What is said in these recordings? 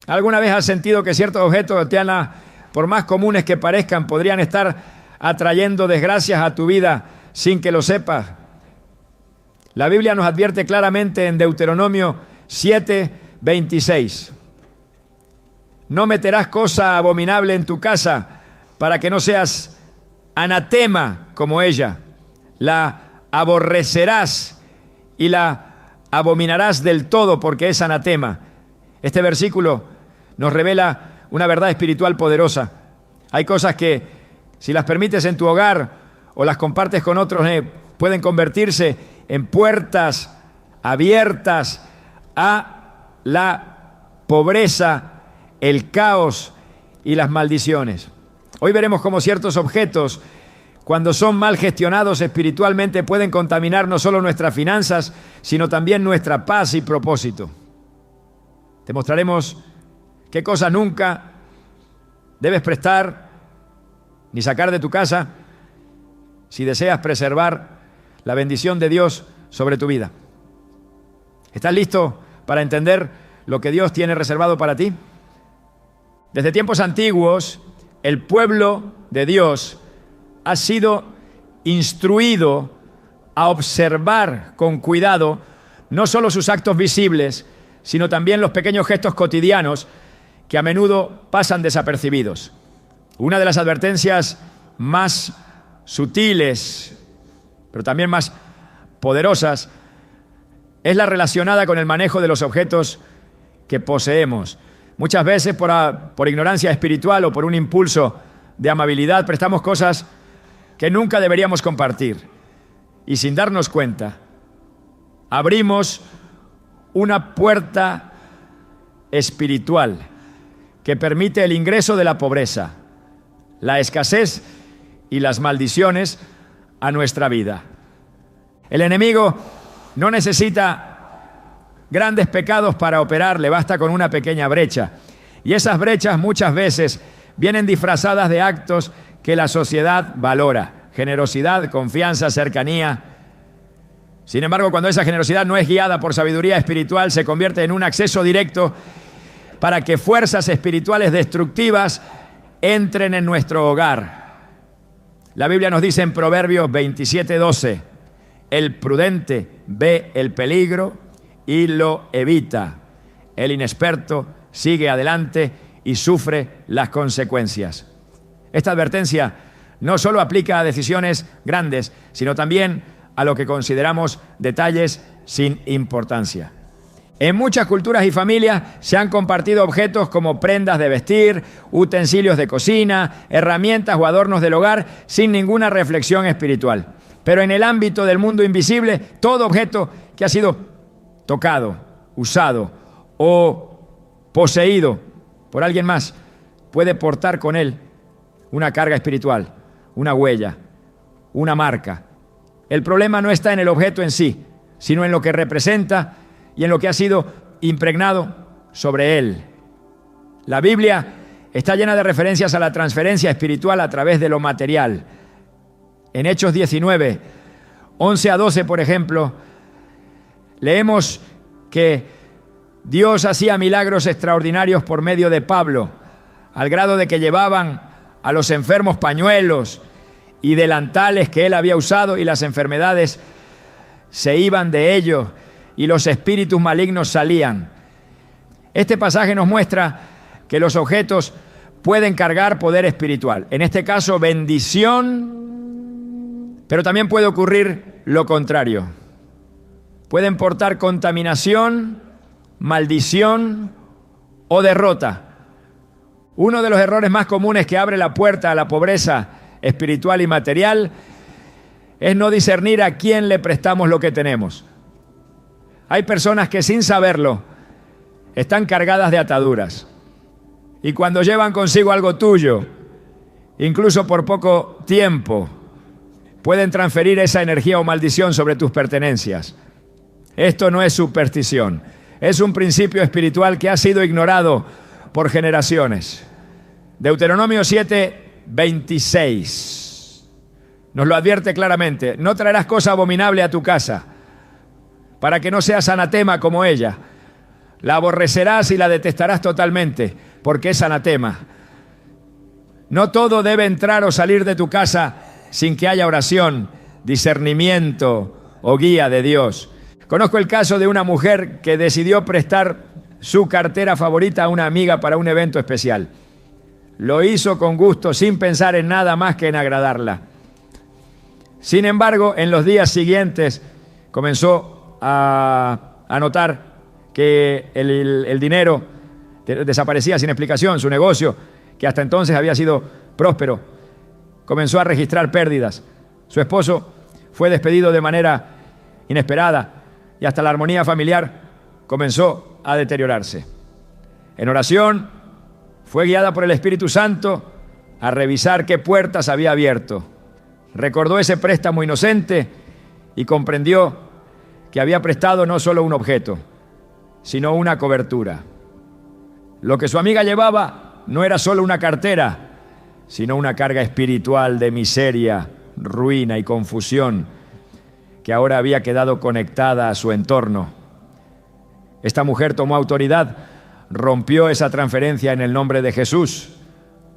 ¿Alguna vez has sentido que ciertos objetos, por más comunes que parezcan, podrían estar atrayendo desgracias a tu vida sin que lo sepas? La Biblia nos advierte claramente en Deuteronomio 7:26. No meterás cosa abominable en tu casa para que no seas anatema como ella. La aborrecerás y la abominarás del todo porque es anatema. Este versículo nos revela una verdad espiritual poderosa. Hay cosas que, si las permites en tu hogar o las compartes con otros, pueden convertirse en puertas abiertas a la pobreza, el caos y las maldiciones. Hoy veremos cómo ciertos objetos, cuando son mal gestionados espiritualmente, pueden contaminar no solo nuestras finanzas, sino también nuestra paz y propósito. Te mostraremos qué cosas nunca debes prestar ni sacar de tu casa si deseas preservar la bendición de Dios sobre tu vida. ¿Estás listo para entender lo que Dios tiene reservado para ti? Desde tiempos antiguos, el pueblo de Dios ha sido instruido a observar con cuidado no solo sus actos visibles, sino también los pequeños gestos cotidianos que a menudo pasan desapercibidos. Una de las advertencias más sutiles, pero también más poderosas, es la relacionada con el manejo de los objetos que poseemos. Muchas veces por ignorancia espiritual o por un impulso de amabilidad prestamos cosas que nunca deberíamos compartir. Y sin darnos cuenta, abrimos una puerta espiritual que permite el ingreso de la pobreza, la escasez y las maldiciones a nuestra vida. El enemigo no necesita grandes pecados para operar, le basta con una pequeña brecha. Y esas brechas muchas veces vienen disfrazadas de actos que la sociedad valora: generosidad, confianza, cercanía. Sin embargo, cuando esa generosidad no es guiada por sabiduría espiritual, se convierte en un acceso directo para que fuerzas espirituales destructivas entren en nuestro hogar. La Biblia nos dice en Proverbios 27:12, el prudente ve el peligro y lo evita. El inexperto sigue adelante y sufre las consecuencias. Esta advertencia no solo aplica a decisiones grandes, sino también a lo que consideramos detalles sin importancia. En muchas culturas y familias se han compartido objetos como prendas de vestir, utensilios de cocina, herramientas o adornos del hogar sin ninguna reflexión espiritual. Pero en el ámbito del mundo invisible, todo objeto que ha sido tocado, usado o poseído por alguien más puede portar con él una carga espiritual, una huella, una marca. El problema no está en el objeto en sí, sino en lo que representa y en lo que ha sido impregnado sobre él. La Biblia está llena de referencias a la transferencia espiritual a través de lo material. En Hechos 19, 11 a 12, por ejemplo, leemos que Dios hacía milagros extraordinarios por medio de Pablo, al grado de que llevaban a los enfermos pañuelos y delantales que él había usado, y las enfermedades se iban de ellos y los espíritus malignos salían. Este pasaje nos muestra que los objetos pueden cargar poder espiritual, en este caso bendición, pero también puede ocurrir lo contrario. Pueden portar contaminación, maldición o derrota. Uno de los errores más comunes que abre la puerta a la pobreza espiritual y material es no discernir a quién le prestamos lo que tenemos. Hay personas que sin saberlo están cargadas de ataduras, y cuando llevan consigo algo tuyo, incluso por poco tiempo, pueden transferir esa energía o maldición sobre tus pertenencias. Esto no es superstición, es un principio espiritual que ha sido ignorado por generaciones. Deuteronomio 7:26 nos lo advierte claramente: no traerás cosa abominable a tu casa, para que no seas anatema como ella. La aborrecerás y la detestarás totalmente, porque es anatema. No todo debe entrar o salir de tu casa sin que haya oración, discernimiento o guía de Dios. Conozco el caso de una mujer que decidió prestar su cartera favorita a una amiga para un evento especial. Lo hizo con gusto, sin pensar en nada más que en agradarla. Sin embargo, en los días siguientes comenzó a notar que el dinero desaparecía sin explicación. Su negocio, que hasta entonces había sido próspero, comenzó a registrar pérdidas. Su esposo fue despedido de manera inesperada y hasta la armonía familiar comenzó a deteriorarse. En oración, fue guiada por el Espíritu Santo a revisar qué puertas había abierto. Recordó ese préstamo inocente y comprendió que había prestado no solo un objeto, sino una cobertura. Lo que su amiga llevaba no era solo una cartera, sino una carga espiritual de miseria, ruina y confusión que ahora había quedado conectada a su entorno. Esta mujer tomó autoridad, rompió esa transferencia en el nombre de Jesús,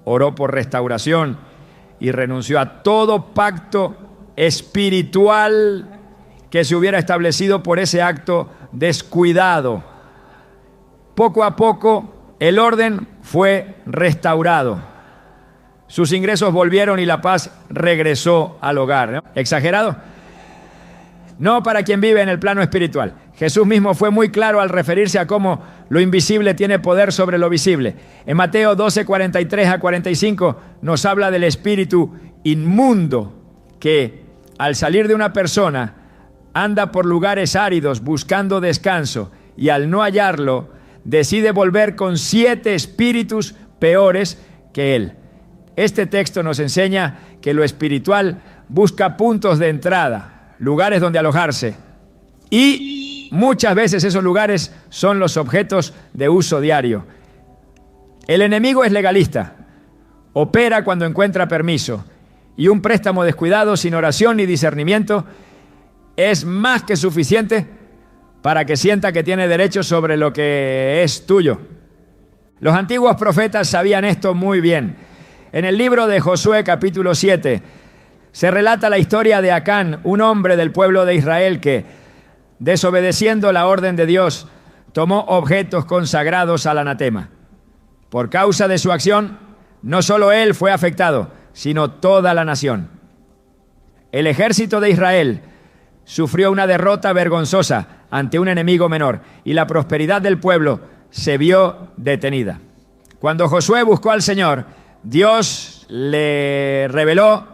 oró por restauración y renunció a todo pacto espiritual que se hubiera establecido por ese acto descuidado. Poco a poco el orden fue restaurado. Sus ingresos volvieron y la paz regresó al hogar, ¿no? ¿Exagerado? No para quien vive en el plano espiritual. Jesús mismo fue muy claro al referirse a cómo lo invisible tiene poder sobre lo visible. En Mateo 12, 43 a 45 nos habla del espíritu inmundo que al salir de una persona anda por lugares áridos buscando descanso y al no hallarlo decide volver con 7 espíritus peores que él. Este texto nos enseña que lo espiritual busca puntos de entrada, lugares donde alojarse, y muchas veces esos lugares son los objetos de uso diario. El enemigo es legalista, opera cuando encuentra permiso, y un préstamo descuidado sin oración ni discernimiento es más que suficiente para que sienta que tiene derecho sobre lo que es tuyo. Los antiguos profetas sabían esto muy bien. En el libro de Josué, capítulo 7, se relata la historia de Acán, un hombre del pueblo de Israel que, desobedeciendo la orden de Dios, tomó objetos consagrados al anatema. Por causa de su acción, no solo él fue afectado, sino toda la nación. El ejército de Israel sufrió una derrota vergonzosa ante un enemigo menor y la prosperidad del pueblo se vio detenida. Cuando Josué buscó al Señor, Dios le reveló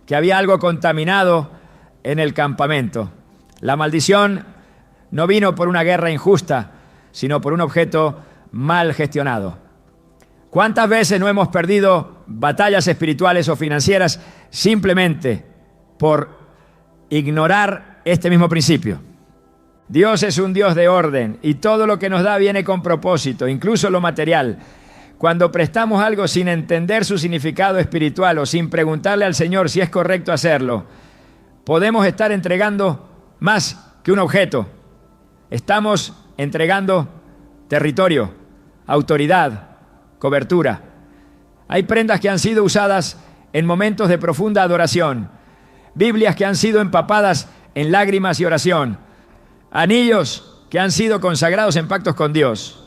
que había algo contaminado en el campamento. La maldición no vino por una guerra injusta, sino por un objeto mal gestionado. ¿Cuántas veces no hemos perdido batallas espirituales o financieras simplemente por ignorar este mismo principio? Dios es un Dios de orden y todo lo que nos da viene con propósito, incluso lo material. Cuando prestamos algo sin entender su significado espiritual o sin preguntarle al Señor si es correcto hacerlo, podemos estar entregando más que un objeto. Estamos entregando territorio, autoridad, cobertura. Hay prendas que han sido usadas en momentos de profunda adoración, Biblias que han sido empapadas en lágrimas y oración, anillos que han sido consagrados en pactos con Dios,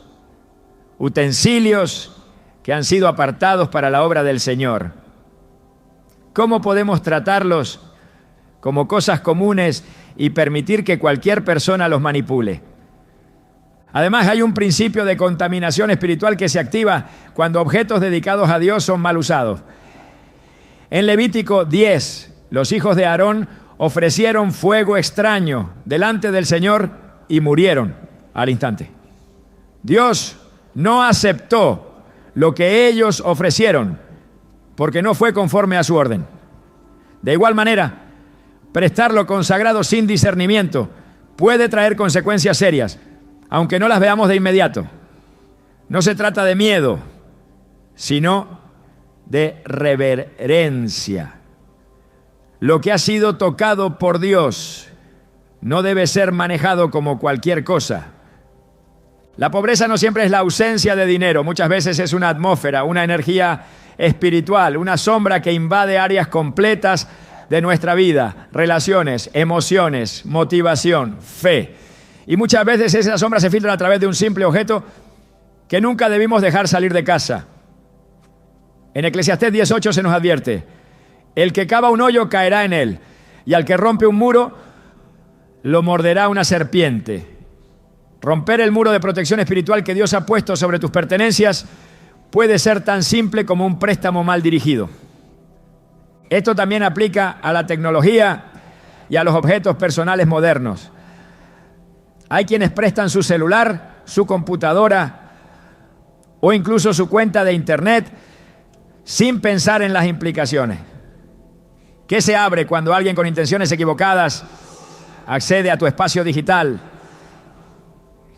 utensilios que han sido apartados para la obra del Señor. ¿Cómo podemos tratarlos como cosas comunes y permitir que cualquier persona los manipule? Además, hay un principio de contaminación espiritual que se activa cuando objetos dedicados a Dios son mal usados. En Levítico 10, los hijos de Aarón ofrecieron fuego extraño delante del Señor y murieron al instante. Dios no aceptó lo que ellos ofrecieron porque no fue conforme a su orden. De igual manera, prestar lo consagrado sin discernimiento puede traer consecuencias serias, aunque no las veamos de inmediato. No se trata de miedo, sino de reverencia. Lo que ha sido tocado por Dios no debe ser manejado como cualquier cosa. La pobreza no siempre es la ausencia de dinero, muchas veces es una atmósfera, una energía espiritual, una sombra que invade áreas completas de nuestra vida, relaciones, emociones, motivación, fe. Y muchas veces esa sombra se filtra a través de un simple objeto que nunca debimos dejar salir de casa. En Eclesiastés 10:8 se nos advierte: el que cava un hoyo caerá en él, y al que rompe un muro lo morderá una serpiente. Romper el muro de protección espiritual que Dios ha puesto sobre tus pertenencias puede ser tan simple como un préstamo mal dirigido. Esto también aplica a la tecnología y a los objetos personales modernos. Hay quienes prestan su celular, su computadora o incluso su cuenta de internet sin pensar en las implicaciones. ¿Qué se abre cuando alguien con intenciones equivocadas accede a tu espacio digital?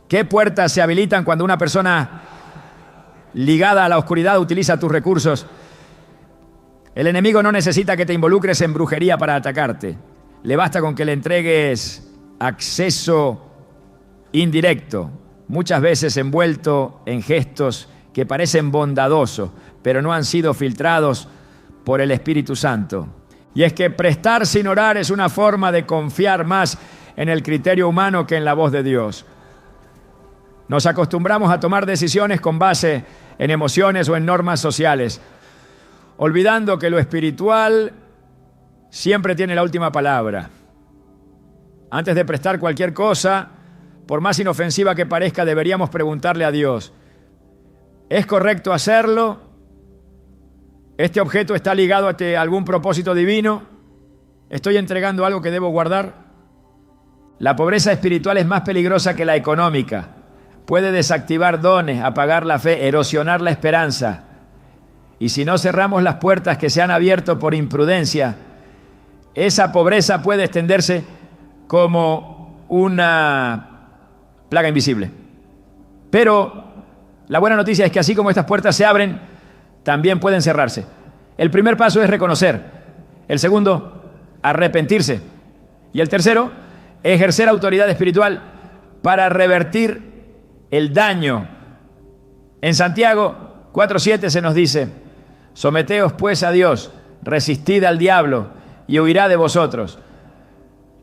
¿Qué puertas se habilitan cuando una persona ligada a la oscuridad utiliza tus recursos? El enemigo no necesita que te involucres en brujería para atacarte. Le basta con que le entregues acceso indirecto, muchas veces envuelto en gestos que parecen bondadosos, pero no han sido filtrados por el Espíritu Santo. Y es que prestar sin orar es una forma de confiar más en el criterio humano que en la voz de Dios. Nos acostumbramos a tomar decisiones con base en emociones o en normas sociales, olvidando que lo espiritual siempre tiene la última palabra. Antes de prestar cualquier cosa, por más inofensiva que parezca, deberíamos preguntarle a Dios: ¿es correcto hacerlo? ¿Este objeto está ligado a algún propósito divino? ¿Estoy entregando algo que debo guardar? La pobreza espiritual es más peligrosa que la económica. Puede desactivar dones, apagar la fe, erosionar la esperanza. Y si no cerramos las puertas que se han abierto por imprudencia, esa pobreza puede extenderse como una plaga invisible. Pero la buena noticia es que así como estas puertas se abren, también pueden cerrarse. El primer paso es reconocer. El segundo, arrepentirse. Y el tercero, ejercer autoridad espiritual para revertir el daño. En Santiago 4:7 se nos dice: someteos pues a Dios, resistid al diablo y huirá de vosotros.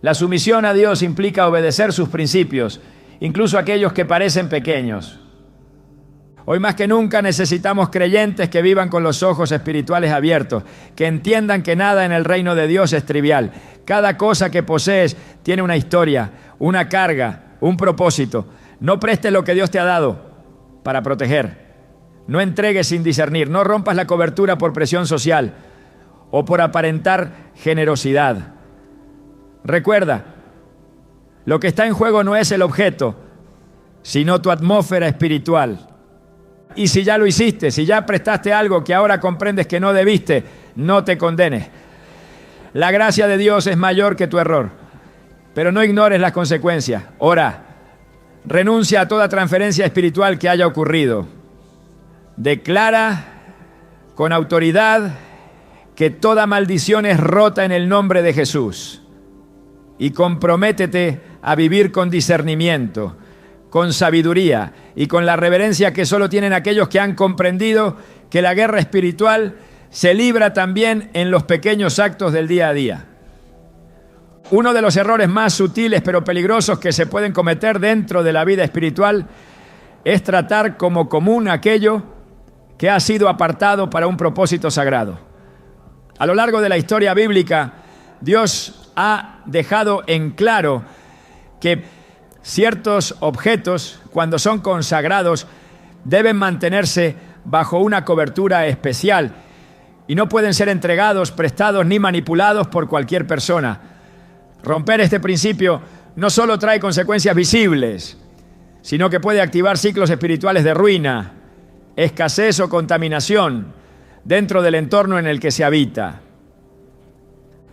La sumisión a Dios implica obedecer sus principios, incluso aquellos que parecen pequeños. Hoy más que nunca necesitamos creyentes que vivan con los ojos espirituales abiertos, que entiendan que nada en el reino de Dios es trivial. Cada cosa que posees tiene una historia, una carga, un propósito. No prestes lo que Dios te ha dado para proteger. No entregues sin discernir. No rompas la cobertura por presión social o por aparentar generosidad. Recuerda, lo que está en juego no es el objeto, sino tu atmósfera espiritual. Y si ya lo hiciste, si ya prestaste algo que ahora comprendes que no debiste, no te condenes. La gracia de Dios es mayor que tu error, pero no ignores las consecuencias. Ora. Renuncia a toda transferencia espiritual que haya ocurrido. Declara con autoridad que toda maldición es rota en el nombre de Jesús. Y comprométete a vivir con discernimiento, con sabiduría y con la reverencia que solo tienen aquellos que han comprendido que la guerra espiritual se libra también en los pequeños actos del día a día. Uno de los errores más sutiles pero peligrosos que se pueden cometer dentro de la vida espiritual es tratar como común aquello que ha sido apartado para un propósito sagrado. A lo largo de la historia bíblica, Dios ha dejado en claro que ciertos objetos, cuando son consagrados, deben mantenerse bajo una cobertura especial y no pueden ser entregados, prestados ni manipulados por cualquier persona. Romper este principio no solo trae consecuencias visibles, sino que puede activar ciclos espirituales de ruina, escasez o contaminación dentro del entorno en el que se habita.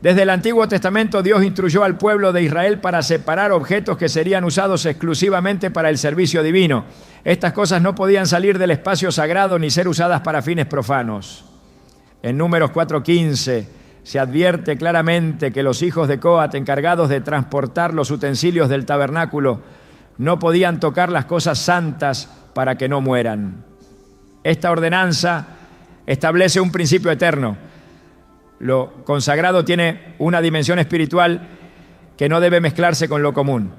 Desde el Antiguo Testamento, Dios instruyó al pueblo de Israel para separar objetos que serían usados exclusivamente para el servicio divino. Estas cosas no podían salir del espacio sagrado ni ser usadas para fines profanos. En Números 4:15 se advierte claramente que los hijos de Coat, encargados de transportar los utensilios del tabernáculo, no podían tocar las cosas santas para que no mueran. Esta ordenanza establece un principio eterno. Lo consagrado tiene una dimensión espiritual que no debe mezclarse con lo común.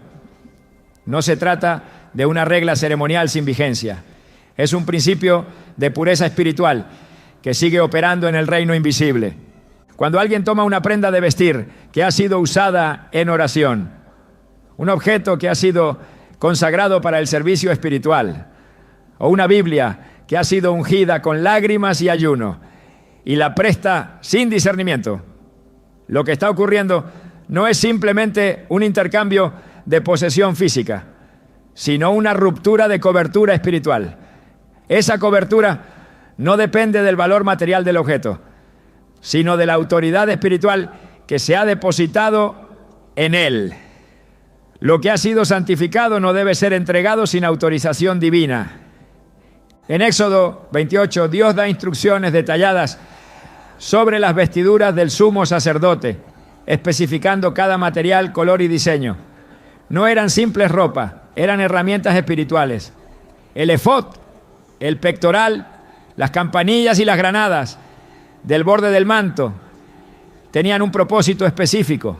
No se trata de una regla ceremonial sin vigencia. Es un principio de pureza espiritual que sigue operando en el reino invisible. Cuando alguien toma una prenda de vestir que ha sido usada en oración, un objeto que ha sido consagrado para el servicio espiritual, o una Biblia que ha sido ungida con lágrimas y ayuno, y la presta sin discernimiento, lo que está ocurriendo no es simplemente un intercambio de posesión física, sino una ruptura de cobertura espiritual. Esa cobertura no depende del valor material del objeto, sino de la autoridad espiritual que se ha depositado en él. Lo que ha sido santificado no debe ser entregado sin autorización divina. En Éxodo 28, Dios da instrucciones detalladas sobre las vestiduras del sumo sacerdote, especificando cada material, color y diseño. No eran simples ropas, eran herramientas espirituales. El efod, el pectoral, las campanillas y las granadas del borde del manto tenían un propósito específico: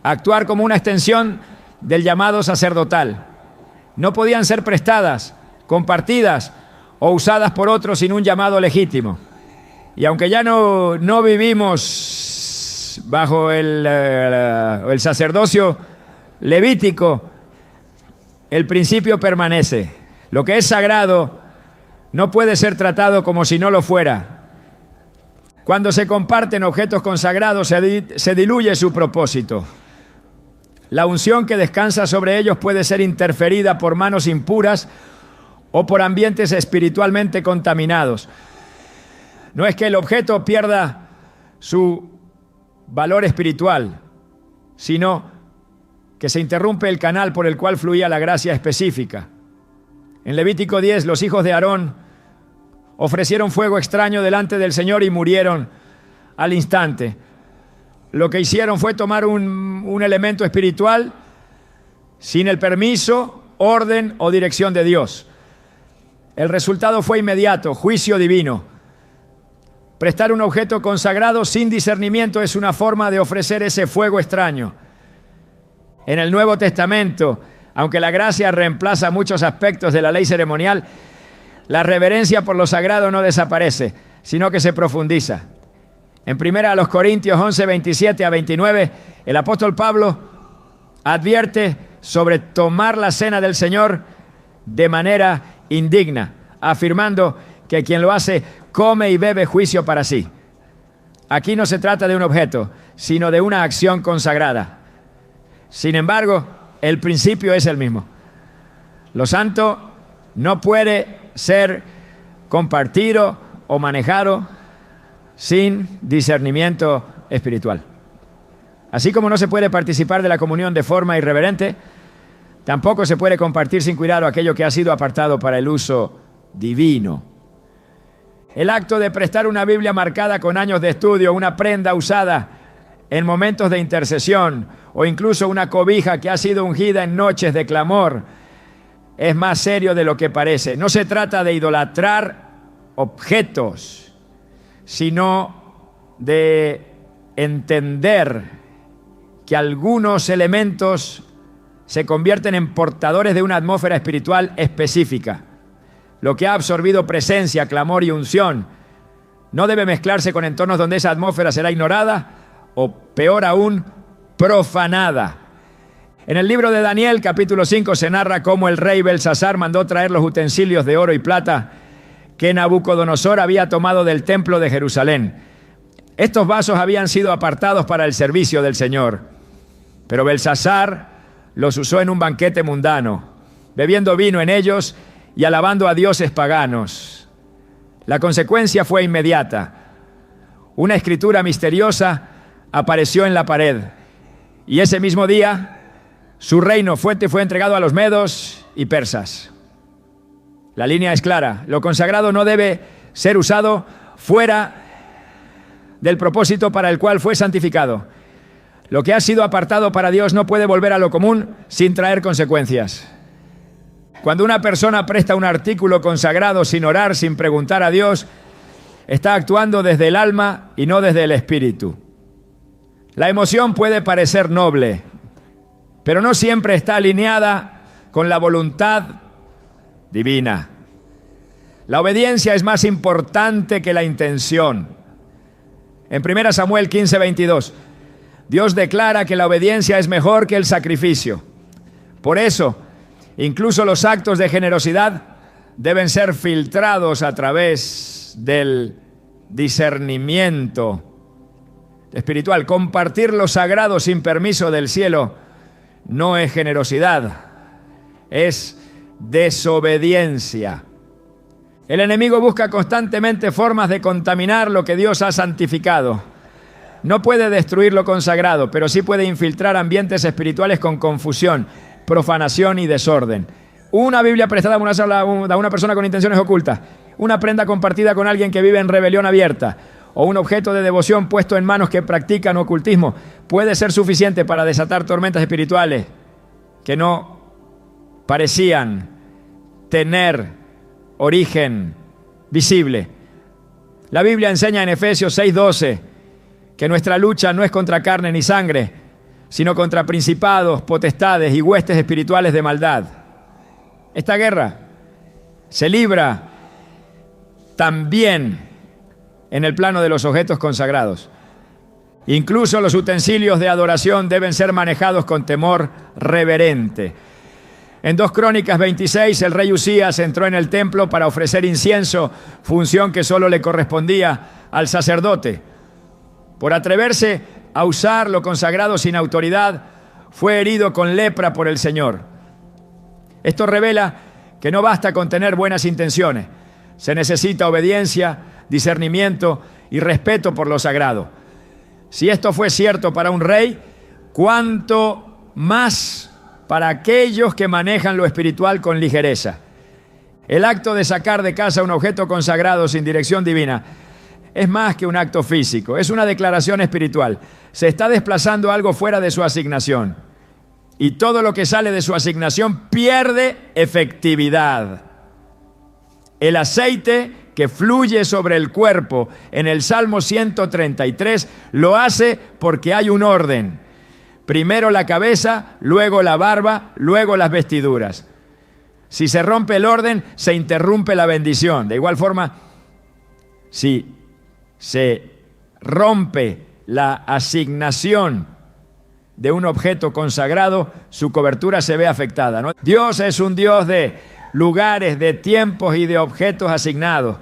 actuar como una extensión del llamado sacerdotal. No podían ser prestadas, compartidas o usadas por otros sin un llamado legítimo. Y aunque ya no vivimos bajo el sacerdocio levítico, el principio permanece. Lo que es sagrado no puede ser tratado como si no lo fuera. Cuando se comparten objetos consagrados, se diluye su propósito. La unción que descansa sobre ellos puede ser interferida por manos impuras o por ambientes espiritualmente contaminados. No es que el objeto pierda su valor espiritual, sino que se interrumpe el canal por el cual fluía la gracia específica. En Levítico 10, los hijos de Aarón ofrecieron fuego extraño delante del Señor y murieron al instante. Lo que hicieron fue tomar un elemento espiritual sin el permiso, orden o dirección de Dios. El resultado fue inmediato: juicio divino. Prestar un objeto consagrado sin discernimiento es una forma de ofrecer ese fuego extraño. En el Nuevo Testamento, aunque la gracia reemplaza muchos aspectos de la ley ceremonial, la reverencia por lo sagrado no desaparece, sino que se profundiza. En 1 Corintios 11, 27 a 29, el apóstol Pablo advierte sobre tomar la cena del Señor de manera indigna, afirmando que quien lo hace come y bebe juicio para sí. Aquí no se trata de un objeto, sino de una acción consagrada. Sin embargo, el principio es el mismo. Lo santo no puede ser compartido o manejado sin discernimiento espiritual. Así como no se puede participar de la comunión de forma irreverente, tampoco se puede compartir sin cuidado aquello que ha sido apartado para el uso divino. El acto de prestar una Biblia marcada con años de estudio, una prenda usada en momentos de intercesión o incluso una cobija que ha sido ungida en noches de clamor es más serio de lo que parece. No se trata de idolatrar objetos, sino de entender que algunos elementos se convierten en portadores de una atmósfera espiritual específica. Lo que ha absorbido presencia, clamor y unción no debe mezclarse con entornos donde esa atmósfera será ignorada o, peor aún, profanada. En el libro de Daniel, capítulo 5, se narra cómo el rey Belsasar mandó traer los utensilios de oro y plata que Nabucodonosor había tomado del templo de Jerusalén. Estos vasos habían sido apartados para el servicio del Señor, pero Belsasar los usó en un banquete mundano, bebiendo vino en ellos y alabando a dioses paganos. La consecuencia fue inmediata. Una escritura misteriosa apareció en la pared, y ese mismo día su reino fue entregado a los medos y persas. La línea es clara: lo consagrado no debe ser usado fuera del propósito para el cual fue santificado. Lo que ha sido apartado para Dios no puede volver a lo común sin traer consecuencias. Cuando una persona presta un artículo consagrado sin orar, sin preguntar a Dios, está actuando desde el alma y no desde el espíritu. La emoción puede parecer noble, pero no siempre está alineada con la voluntad divina. La obediencia es más importante que la intención. En 1 Samuel 15:22, Dios declara que la obediencia es mejor que el sacrificio. Por eso, incluso los actos de generosidad deben ser filtrados a través del discernimiento espiritual. Compartir lo sagrado sin permiso del cielo no es generosidad, es desobediencia. El enemigo busca constantemente formas de contaminar lo que Dios ha santificado. No puede destruir lo consagrado, pero sí puede infiltrar ambientes espirituales con confusión, profanación y desorden. Una Biblia prestada a una persona con intenciones ocultas, una prenda compartida con alguien que vive en rebelión abierta, o un objeto de devoción puesto en manos que practican ocultismo, puede ser suficiente para desatar tormentas espirituales que no parecían tener origen visible. La Biblia enseña en Efesios 6:12 que nuestra lucha no es contra carne ni sangre, sino contra principados, potestades y huestes espirituales de maldad. Esta guerra se libra también en el plano de los objetos consagrados. Incluso los utensilios de adoración deben ser manejados con temor reverente. En 2 Crónicas 26, el rey Usías entró en el templo para ofrecer incienso, función que solo le correspondía al sacerdote. Por atreverse a usar lo consagrado sin autoridad, fue herido con lepra por el Señor. Esto revela que no basta con tener buenas intenciones. Se necesita obediencia, discernimiento y respeto por lo sagrado. Si esto fue cierto para un rey, ¿cuánto más para aquellos que manejan lo espiritual con ligereza? El acto de sacar de casa un objeto consagrado sin dirección divina es más que un acto físico, es una declaración espiritual. Se está desplazando algo fuera de su asignación. Y todo lo que sale de su asignación pierde efectividad. El aceite que fluye sobre el cuerpo en el Salmo 133 lo hace porque hay un orden. Primero la cabeza, luego la barba, luego las vestiduras. Si se rompe el orden, se interrumpe la bendición. De igual forma, si se rompe la asignación de un objeto consagrado, su cobertura se ve afectada, ¿no? Dios es un Dios de lugares, de tiempos y de objetos asignados.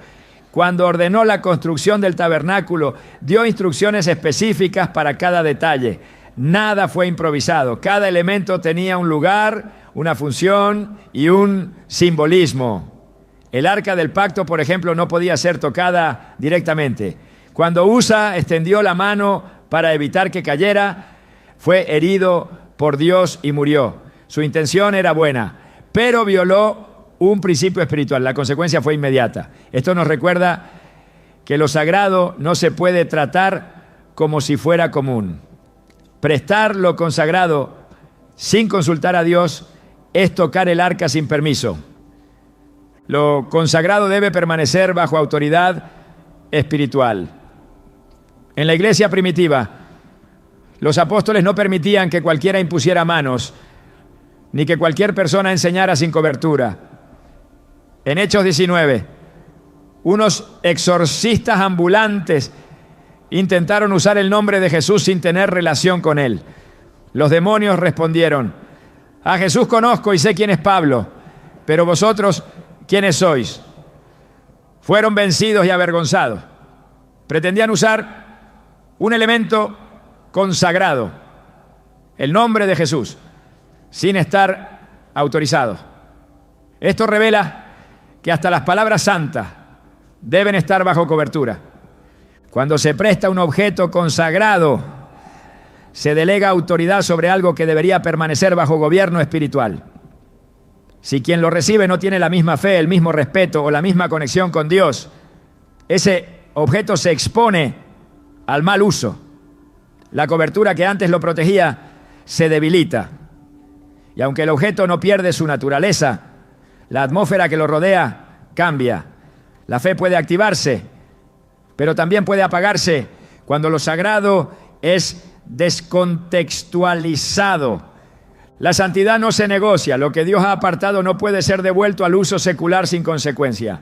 Cuando ordenó la construcción del tabernáculo, dio instrucciones específicas para cada detalle. Nada fue improvisado. Cada elemento tenía un lugar, una función y un simbolismo. El arca del pacto, por ejemplo, no podía ser tocada directamente. Cuando Usa extendió la mano para evitar que cayera, fue herido por Dios y murió. Su intención era buena, pero violó un principio espiritual. La consecuencia fue inmediata. Esto nos recuerda que lo sagrado no se puede tratar como si fuera común. Prestar lo consagrado sin consultar a Dios es tocar el arca sin permiso. Lo consagrado debe permanecer bajo autoridad espiritual. En la iglesia primitiva, los apóstoles no permitían que cualquiera impusiera manos, ni que cualquier persona enseñara sin cobertura. En Hechos 19, unos exorcistas ambulantes intentaron usar el nombre de Jesús sin tener relación con él. Los demonios respondieron: a Jesús conozco y sé quién es Pablo, pero vosotros, ¿quiénes sois? Fueron vencidos y avergonzados. Pretendían usar un elemento consagrado, el nombre de Jesús, sin estar autorizados. Esto revela que hasta las palabras santas deben estar bajo cobertura. Cuando se presta un objeto consagrado, se delega autoridad sobre algo que debería permanecer bajo gobierno espiritual. Si quien lo recibe no tiene la misma fe, el mismo respeto o la misma conexión con Dios, ese objeto se expone al mal uso. La cobertura que antes lo protegía se debilita. Y aunque el objeto no pierde su naturaleza, la atmósfera que lo rodea cambia. La fe puede activarse, pero también puede apagarse cuando lo sagrado es descontextualizado. La santidad no se negocia. Lo que Dios ha apartado no puede ser devuelto al uso secular sin consecuencia.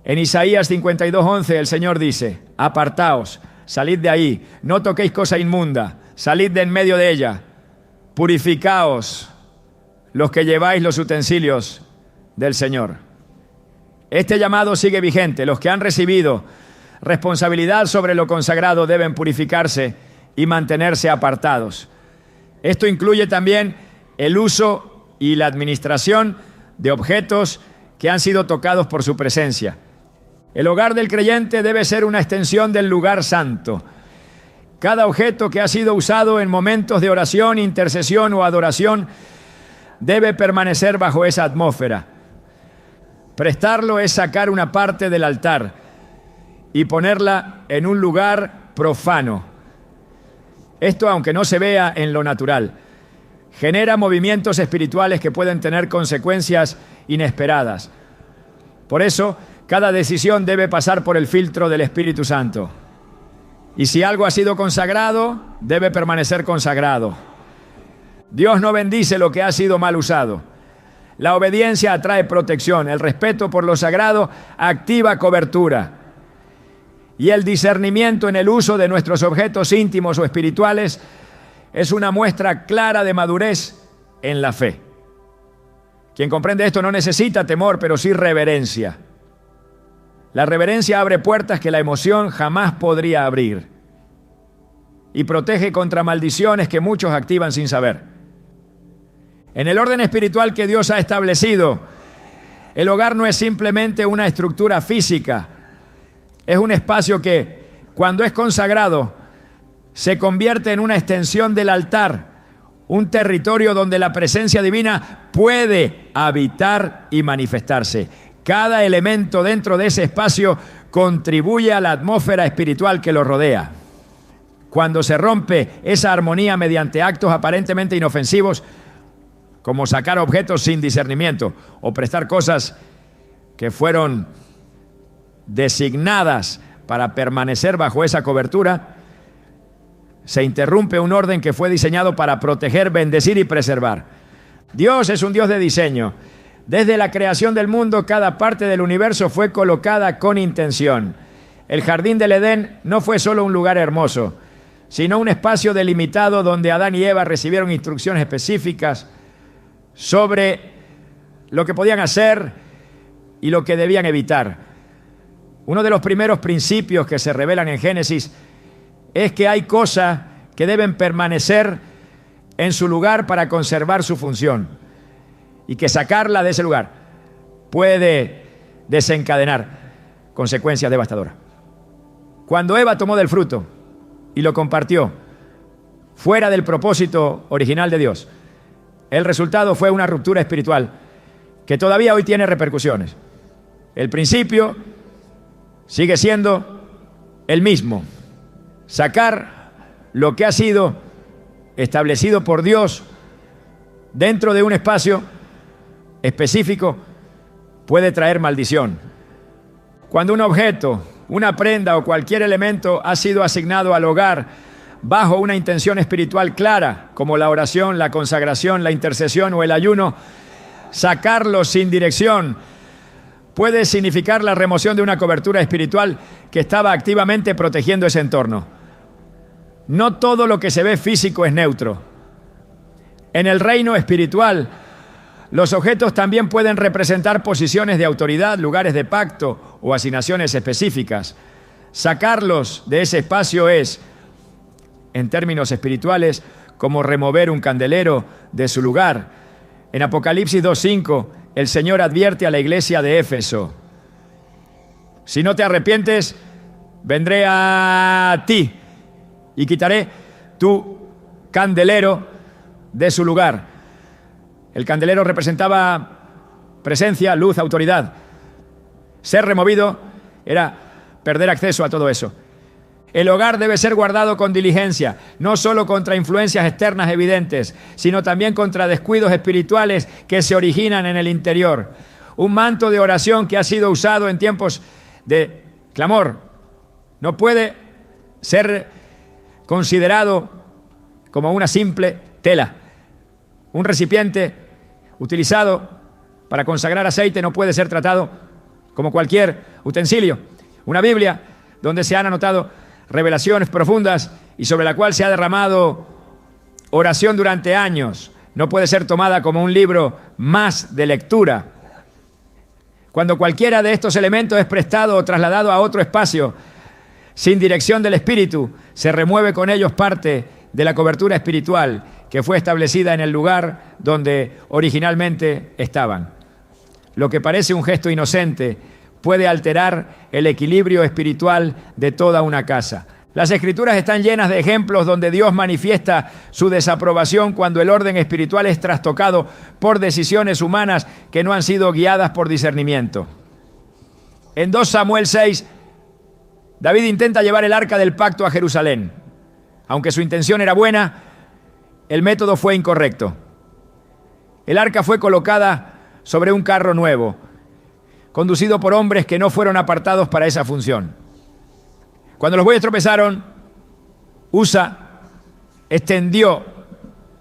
En Isaías 52:11 el Señor dice: apartaos, salid de ahí, no toquéis cosa inmunda, salid de en medio de ella, purificaos los que lleváis los utensilios del Señor. Este llamado sigue vigente. Los que han recibido responsabilidad sobre lo consagrado deben purificarse y mantenerse apartados. Esto incluye también el uso y la administración de objetos que han sido tocados por su presencia. El hogar del creyente debe ser una extensión del lugar santo. Cada objeto que ha sido usado en momentos de oración, intercesión o adoración debe permanecer bajo esa atmósfera. Prestarlo es sacar una parte del altar y ponerla en un lugar profano. Esto, aunque no se vea en lo natural, genera movimientos espirituales que pueden tener consecuencias inesperadas. Por eso, cada decisión debe pasar por el filtro del Espíritu Santo. Y si algo ha sido consagrado, debe permanecer consagrado. Dios no bendice lo que ha sido mal usado. La obediencia atrae protección. El respeto por lo sagrado activa cobertura. Y el discernimiento en el uso de nuestros objetos íntimos o espirituales es una muestra clara de madurez en la fe. Quien comprende esto no necesita temor, pero sí reverencia. La reverencia abre puertas que la emoción jamás podría abrir y protege contra maldiciones que muchos activan sin saber. En el orden espiritual que Dios ha establecido, el hogar no es simplemente una estructura física. Es un espacio que, cuando es consagrado, se convierte en una extensión del altar, un territorio donde la presencia divina puede habitar y manifestarse. Cada elemento dentro de ese espacio contribuye a la atmósfera espiritual que lo rodea. Cuando se rompe esa armonía mediante actos aparentemente inofensivos, como sacar objetos sin discernimiento o prestar cosas que fueron designadas para permanecer bajo esa cobertura, se interrumpe un orden que fue diseñado para proteger, bendecir y preservar. Dios es un Dios de diseño. Desde la creación del mundo, cada parte del universo fue colocada con intención. El jardín del Edén no fue solo un lugar hermoso, sino un espacio delimitado donde Adán y Eva recibieron instrucciones específicas sobre lo que podían hacer y lo que debían evitar. Uno de los primeros principios que se revelan en Génesis es que hay cosas que deben permanecer en su lugar para conservar su función y que sacarla de ese lugar puede desencadenar consecuencias devastadoras. Cuando Eva tomó del fruto y lo compartió fuera del propósito original de Dios, el resultado fue una ruptura espiritual que todavía hoy tiene repercusiones. El principio sigue siendo el mismo: sacar lo que ha sido establecido por Dios dentro de un espacio específico puede traer maldición. Cuando un objeto, una prenda o cualquier elemento ha sido asignado al hogar bajo una intención espiritual clara, como la oración, la consagración, la intercesión o el ayuno, sacarlo sin dirección puede significar la remoción de una cobertura espiritual que estaba activamente protegiendo ese entorno. No todo lo que se ve físico es neutro. En el reino espiritual, los objetos también pueden representar posiciones de autoridad, lugares de pacto o asignaciones específicas. Sacarlos de ese espacio es, en términos espirituales, como remover un candelero de su lugar. En Apocalipsis 2:5, el Señor advierte a la iglesia de Éfeso: si no te arrepientes, vendré a ti y quitaré tu candelero de su lugar. El candelero representaba presencia, luz, autoridad. Ser removido era perder acceso a todo eso. El hogar debe ser guardado con diligencia, no solo contra influencias externas evidentes, sino también contra descuidos espirituales que se originan en el interior. Un manto de oración que ha sido usado en tiempos de clamor no puede ser considerado como una simple tela. Un recipiente utilizado para consagrar aceite no puede ser tratado como cualquier utensilio. Una Biblia donde se han anotado revelaciones profundas y sobre la cual se ha derramado oración durante años no puede ser tomada como un libro más de lectura. Cuando cualquiera de estos elementos es prestado o trasladado a otro espacio sin dirección del Espíritu, se remueve con ellos parte de la cobertura espiritual que fue establecida en el lugar donde originalmente estaban. Lo que parece un gesto inocente puede alterar el equilibrio espiritual de toda una casa. Las Escrituras están llenas de ejemplos donde Dios manifiesta su desaprobación cuando el orden espiritual es trastocado por decisiones humanas que no han sido guiadas por discernimiento. En 2 Samuel 6, David intenta llevar el arca del pacto a Jerusalén. Aunque su intención era buena, el método fue incorrecto. El arca fue colocada sobre un carro nuevo, conducido por hombres que no fueron apartados para esa función. Cuando los bueyes tropezaron, Usa extendió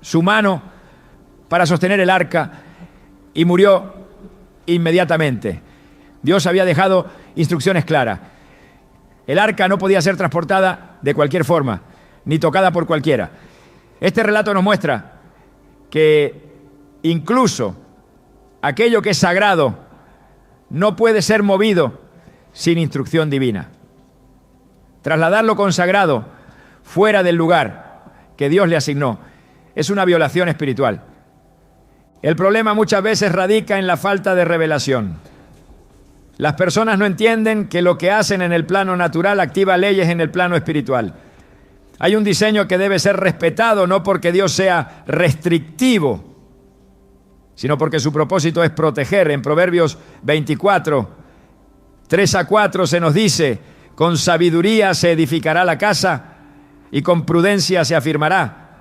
su mano para sostener el arca y murió inmediatamente. Dios había dejado instrucciones claras. El arca no podía ser transportada de cualquier forma, ni tocada por cualquiera. Este relato nos muestra que incluso aquello que es sagrado no puede ser movido sin instrucción divina. Trasladar lo consagrado fuera del lugar que Dios le asignó es una violación espiritual. El problema muchas veces radica en la falta de revelación. Las personas no entienden que lo que hacen en el plano natural activa leyes en el plano espiritual. Hay un diseño que debe ser respetado no porque Dios sea restrictivo, sino porque su propósito es proteger. En Proverbios 24, 3-4 se nos dice: con sabiduría se edificará la casa y con prudencia se afirmará,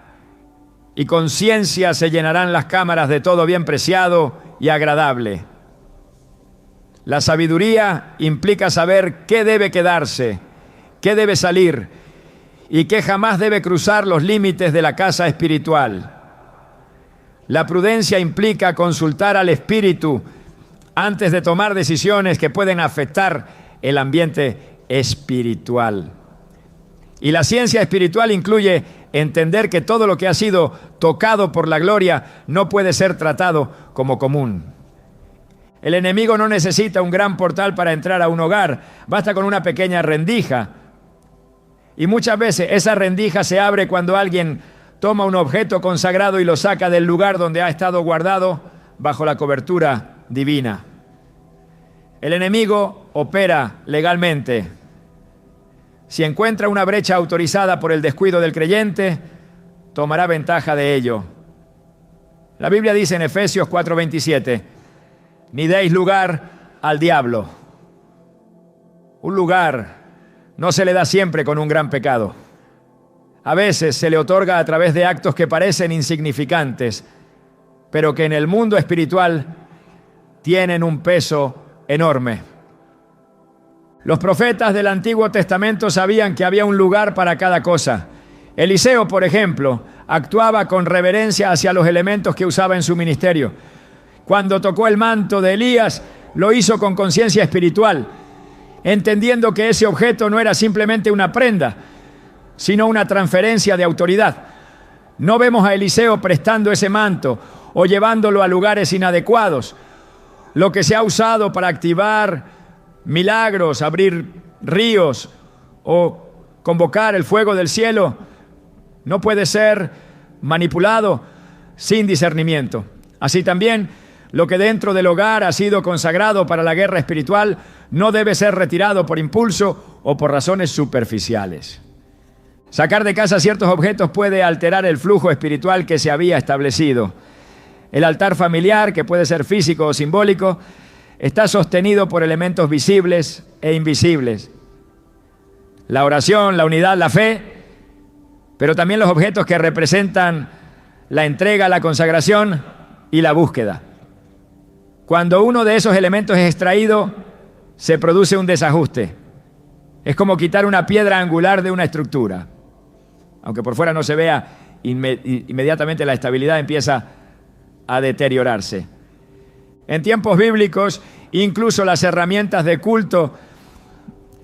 y con ciencia se llenarán las cámaras de todo bien preciado y agradable. La sabiduría implica saber qué debe quedarse, qué debe salir y qué jamás debe cruzar los límites de la casa espiritual. La prudencia implica consultar al Espíritu antes de tomar decisiones que pueden afectar el ambiente espiritual. Y la ciencia espiritual incluye entender que todo lo que ha sido tocado por la gloria no puede ser tratado como común. El enemigo no necesita un gran portal para entrar a un hogar, basta con una pequeña rendija. Y muchas veces esa rendija se abre cuando alguien toma un objeto consagrado y lo saca del lugar donde ha estado guardado bajo la cobertura divina. El enemigo opera legalmente. Si encuentra una brecha autorizada por el descuido del creyente, tomará ventaja de ello. La Biblia dice en Efesios 4:27, ni deis lugar al diablo. Un lugar no se le da siempre con un gran pecado. A veces se le otorga a través de actos que parecen insignificantes, pero que en el mundo espiritual tienen un peso enorme. Los profetas del Antiguo Testamento sabían que había un lugar para cada cosa. Eliseo, por ejemplo, actuaba con reverencia hacia los elementos que usaba en su ministerio. Cuando tocó el manto de Elías, lo hizo con conciencia espiritual, entendiendo que ese objeto no era simplemente una prenda, sino una transferencia de autoridad. No vemos a Eliseo prestando ese manto o llevándolo a lugares inadecuados. Lo que se ha usado para activar milagros, abrir ríos o convocar el fuego del cielo no puede ser manipulado sin discernimiento. Así también, lo que dentro del hogar ha sido consagrado para la guerra espiritual no debe ser retirado por impulso o por razones superficiales. Sacar de casa ciertos objetos puede alterar el flujo espiritual que se había establecido. El altar familiar, que puede ser físico o simbólico, está sostenido por elementos visibles e invisibles. la oración, la unidad, la fe, pero también los objetos que representan la entrega, la consagración y la búsqueda. Cuando uno de esos elementos es extraído, se produce un desajuste. Es como quitar una piedra angular de una estructura. Aunque por fuera no se vea, inmediatamente la estabilidad empieza a deteriorarse. En tiempos bíblicos, incluso las herramientas de culto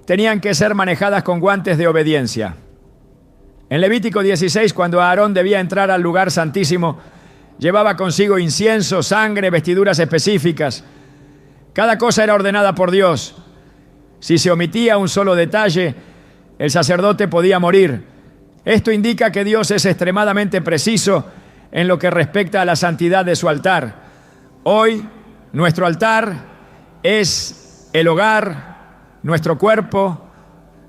tenían que ser manejadas con guantes de obediencia. En Levítico 16, cuando Aarón debía entrar al lugar santísimo, llevaba consigo incienso, sangre, vestiduras específicas. Cada cosa era ordenada por Dios. Si se omitía un solo detalle, el sacerdote podía morir. Esto indica que Dios es extremadamente preciso en lo que respecta a la santidad de su altar. Hoy, nuestro altar es el hogar, nuestro cuerpo,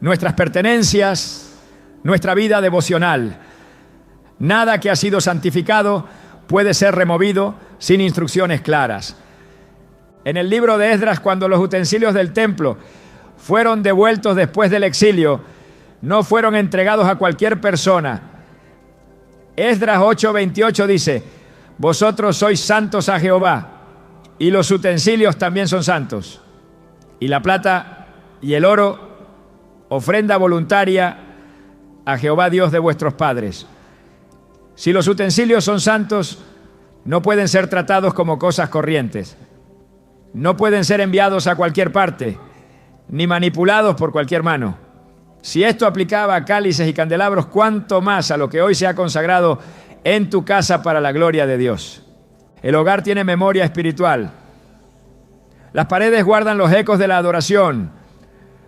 nuestras pertenencias, nuestra vida devocional. Nada que ha sido santificado puede ser removido sin instrucciones claras. En el libro de Esdras, cuando los utensilios del templo fueron devueltos después del exilio, no fueron entregados a cualquier persona. Esdras 8:28 dice: vosotros sois santos a Jehová, y los utensilios también son santos. Y la plata y el oro, ofrenda voluntaria a Jehová Dios de vuestros padres. Si los utensilios son santos, no pueden ser tratados como cosas corrientes. No pueden ser enviados a cualquier parte, ni manipulados por cualquier mano. Si esto aplicaba a cálices y candelabros, ¿cuánto más a lo que hoy se ha consagrado en tu casa para la gloria de Dios? El hogar tiene memoria espiritual. Las paredes guardan los ecos de la adoración.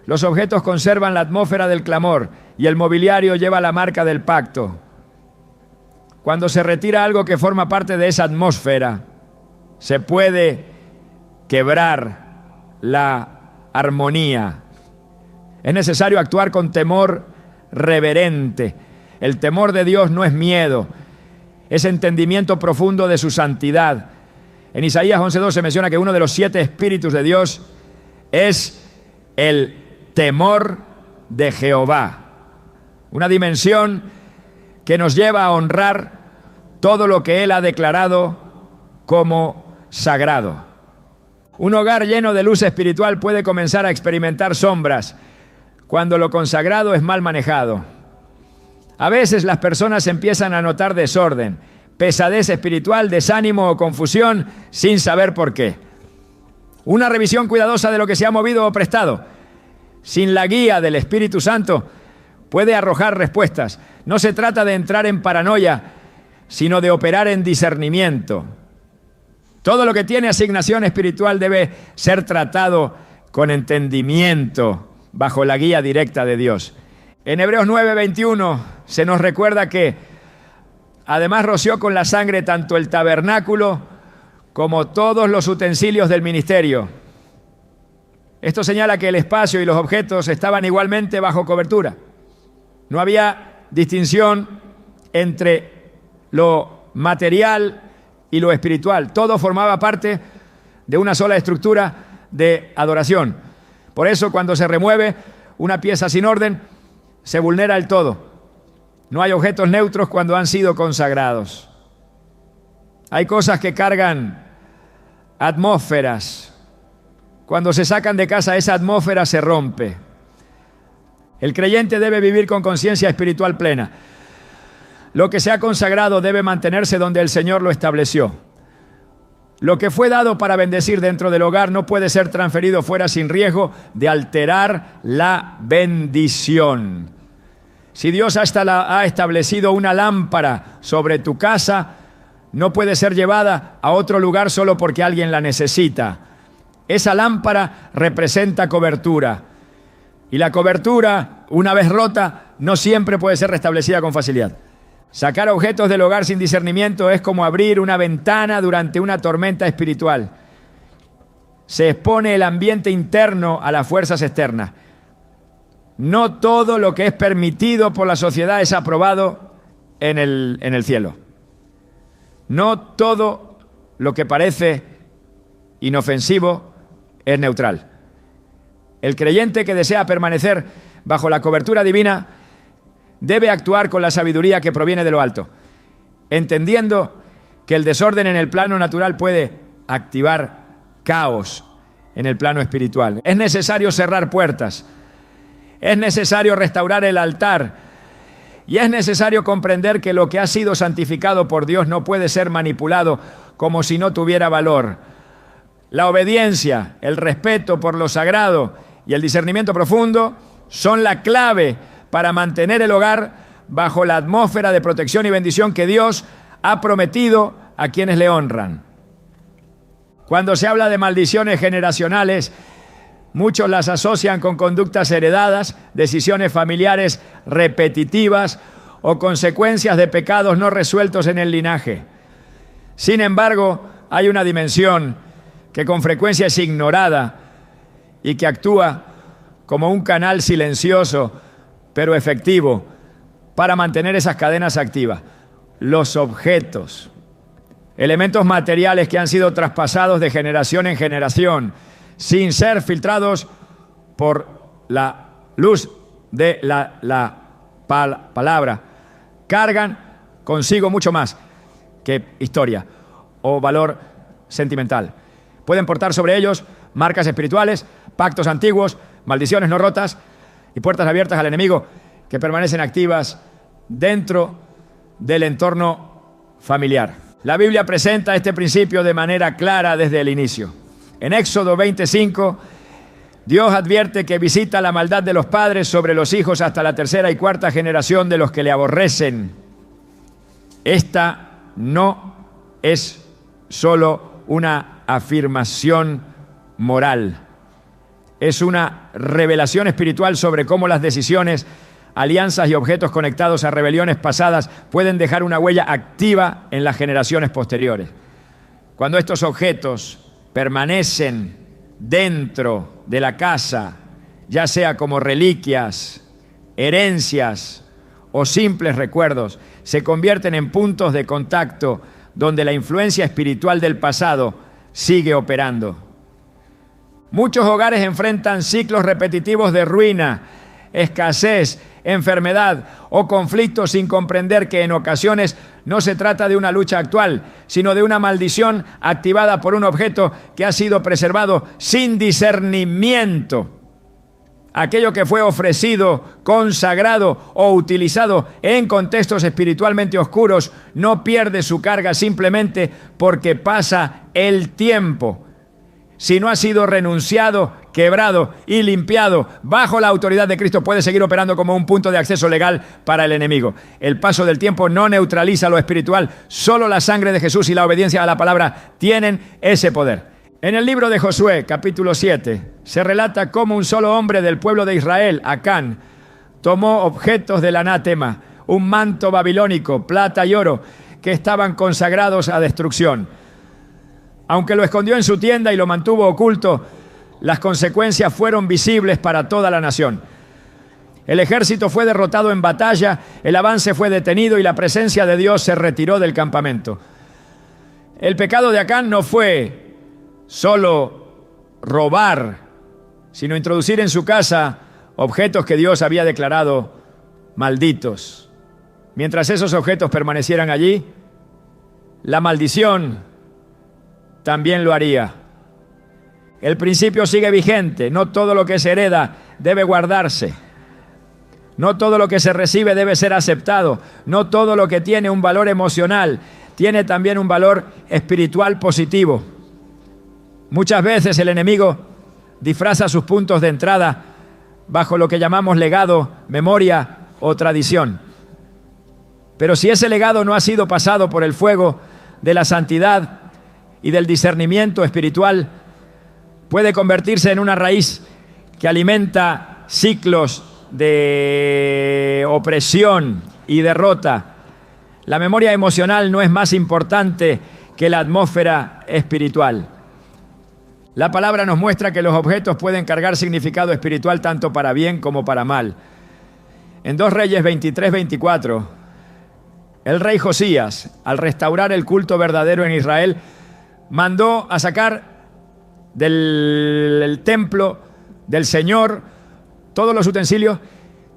Los objetos conservan la atmósfera del clamor y el mobiliario lleva la marca del pacto. Cuando se retira algo que forma parte de esa atmósfera, se puede quebrar la armonía. Es necesario actuar con temor reverente. El temor de Dios no es miedo, es entendimiento profundo de su santidad. En Isaías 11:12 menciona que uno de los 7 espíritus de Dios es el temor de Jehová. Una dimensión que nos lleva a honrar todo lo que Él ha declarado como sagrado. Un hogar lleno de luz espiritual puede comenzar a experimentar sombras cuando lo consagrado es mal manejado. A veces las personas empiezan a notar desorden, pesadez espiritual, desánimo o confusión sin saber por qué. Una revisión cuidadosa de lo que se ha movido o prestado, sin la guía del Espíritu Santo, puede arrojar respuestas. No se trata de entrar en paranoia, sino de operar en discernimiento. Todo lo que tiene asignación espiritual debe ser tratado con entendimiento, bajo la guía directa de Dios. En Hebreos 9:21 se nos recuerda que además roció con la sangre tanto el tabernáculo como todos los utensilios del ministerio. Esto señala que el espacio y los objetos estaban igualmente bajo cobertura. No había distinción entre lo material y lo espiritual. Todo formaba parte de una sola estructura de adoración. Por eso, cuando se remueve una pieza sin orden, se vulnera el todo. No hay objetos neutros cuando han sido consagrados. Hay cosas que cargan atmósferas. Cuando se sacan de casa, esa atmósfera se rompe. El creyente debe vivir con conciencia espiritual plena. Lo que se ha consagrado debe mantenerse donde el Señor lo estableció. Lo que fue dado para bendecir dentro del hogar no puede ser transferido fuera sin riesgo de alterar la bendición. Si Dios ha establecido una lámpara sobre tu casa, no puede ser llevada a otro lugar solo porque alguien la necesita. Esa lámpara representa cobertura. Y la cobertura, una vez rota, no siempre puede ser restablecida con facilidad. Sacar objetos del hogar sin discernimiento es como abrir una ventana durante una tormenta espiritual. Se expone el ambiente interno a las fuerzas externas. No todo lo que es permitido por la sociedad es aprobado en el cielo. No todo lo que parece inofensivo es neutral. El creyente que desea permanecer bajo la cobertura divina, debe actuar con la sabiduría que proviene de lo alto, entendiendo que el desorden en el plano natural puede activar caos en el plano espiritual. Es necesario cerrar puertas, es necesario restaurar el altar y es necesario comprender que lo que ha sido santificado por Dios no puede ser manipulado como si no tuviera valor. La obediencia, el respeto por lo sagrado y el discernimiento profundo son la clave para mantener el hogar bajo la atmósfera de protección y bendición que Dios ha prometido a quienes le honran. Cuando se habla de maldiciones generacionales, muchos las asocian con conductas heredadas, decisiones familiares repetitivas o consecuencias de pecados no resueltos en el linaje. Sin embargo, hay una dimensión que con frecuencia es ignorada y que actúa como un canal silencioso pero efectivo para mantener esas cadenas activas. Los objetos, elementos materiales que han sido traspasados de generación en generación sin ser filtrados por la luz de la palabra, cargan consigo mucho más que historia o valor sentimental. Pueden portar sobre ellos marcas espirituales, pactos antiguos, maldiciones no rotas y puertas abiertas al enemigo que permanecen activas dentro del entorno familiar. La Biblia presenta este principio de manera clara desde el inicio. En Éxodo 25, Dios advierte que visita la maldad de los padres sobre los hijos hasta la tercera y cuarta generación de los que le aborrecen. Esta no es solo una afirmación moral, es una revelación espiritual sobre cómo las decisiones, alianzas y objetos conectados a rebeliones pasadas pueden dejar una huella activa en las generaciones posteriores. Cuando estos objetos permanecen dentro de la casa, ya sea como reliquias, herencias o simples recuerdos, se convierten en puntos de contacto donde la influencia espiritual del pasado sigue operando. Muchos hogares enfrentan ciclos repetitivos de ruina, escasez, enfermedad o conflictos sin comprender que en ocasiones no se trata de una lucha actual, sino de una maldición activada por un objeto que ha sido preservado sin discernimiento. Aquello que fue ofrecido, consagrado o utilizado en contextos espiritualmente oscuros no pierde su carga simplemente porque pasa el tiempo. Si no ha sido renunciado, quebrado y limpiado bajo la autoridad de Cristo, puede seguir operando como un punto de acceso legal para el enemigo. El paso del tiempo no neutraliza lo espiritual, solo la sangre de Jesús y la obediencia a la palabra tienen ese poder. En el libro de Josué, capítulo 7, se relata cómo un solo hombre del pueblo de Israel, Acán, tomó objetos del anátema, un manto babilónico, plata y oro, que estaban consagrados a destrucción. Aunque lo escondió en su tienda y lo mantuvo oculto, las consecuencias fueron visibles para toda la nación. El ejército fue derrotado en batalla, el avance fue detenido y la presencia de Dios se retiró del campamento. El pecado de Acán no fue solo robar, sino introducir en su casa objetos que Dios había declarado malditos. Mientras esos objetos permanecieran allí, la maldición también lo haría. El principio sigue vigente. No todo lo que se hereda debe guardarse. No todo lo que se recibe debe ser aceptado. No todo lo que tiene un valor emocional tiene también un valor espiritual positivo. Muchas veces el enemigo disfraza sus puntos de entrada bajo lo que llamamos legado, memoria o tradición. Pero si ese legado no ha sido pasado por el fuego de la santidad y del discernimiento espiritual, puede convertirse en una raíz que alimenta ciclos de opresión y derrota. La memoria emocional no es más importante que la atmósfera espiritual. La palabra nos muestra que los objetos pueden cargar significado espiritual tanto para bien como para mal. En 2 Reyes 23-24, el rey Josías, al restaurar el culto verdadero en Israel, mandó a sacar del templo del Señor todos los utensilios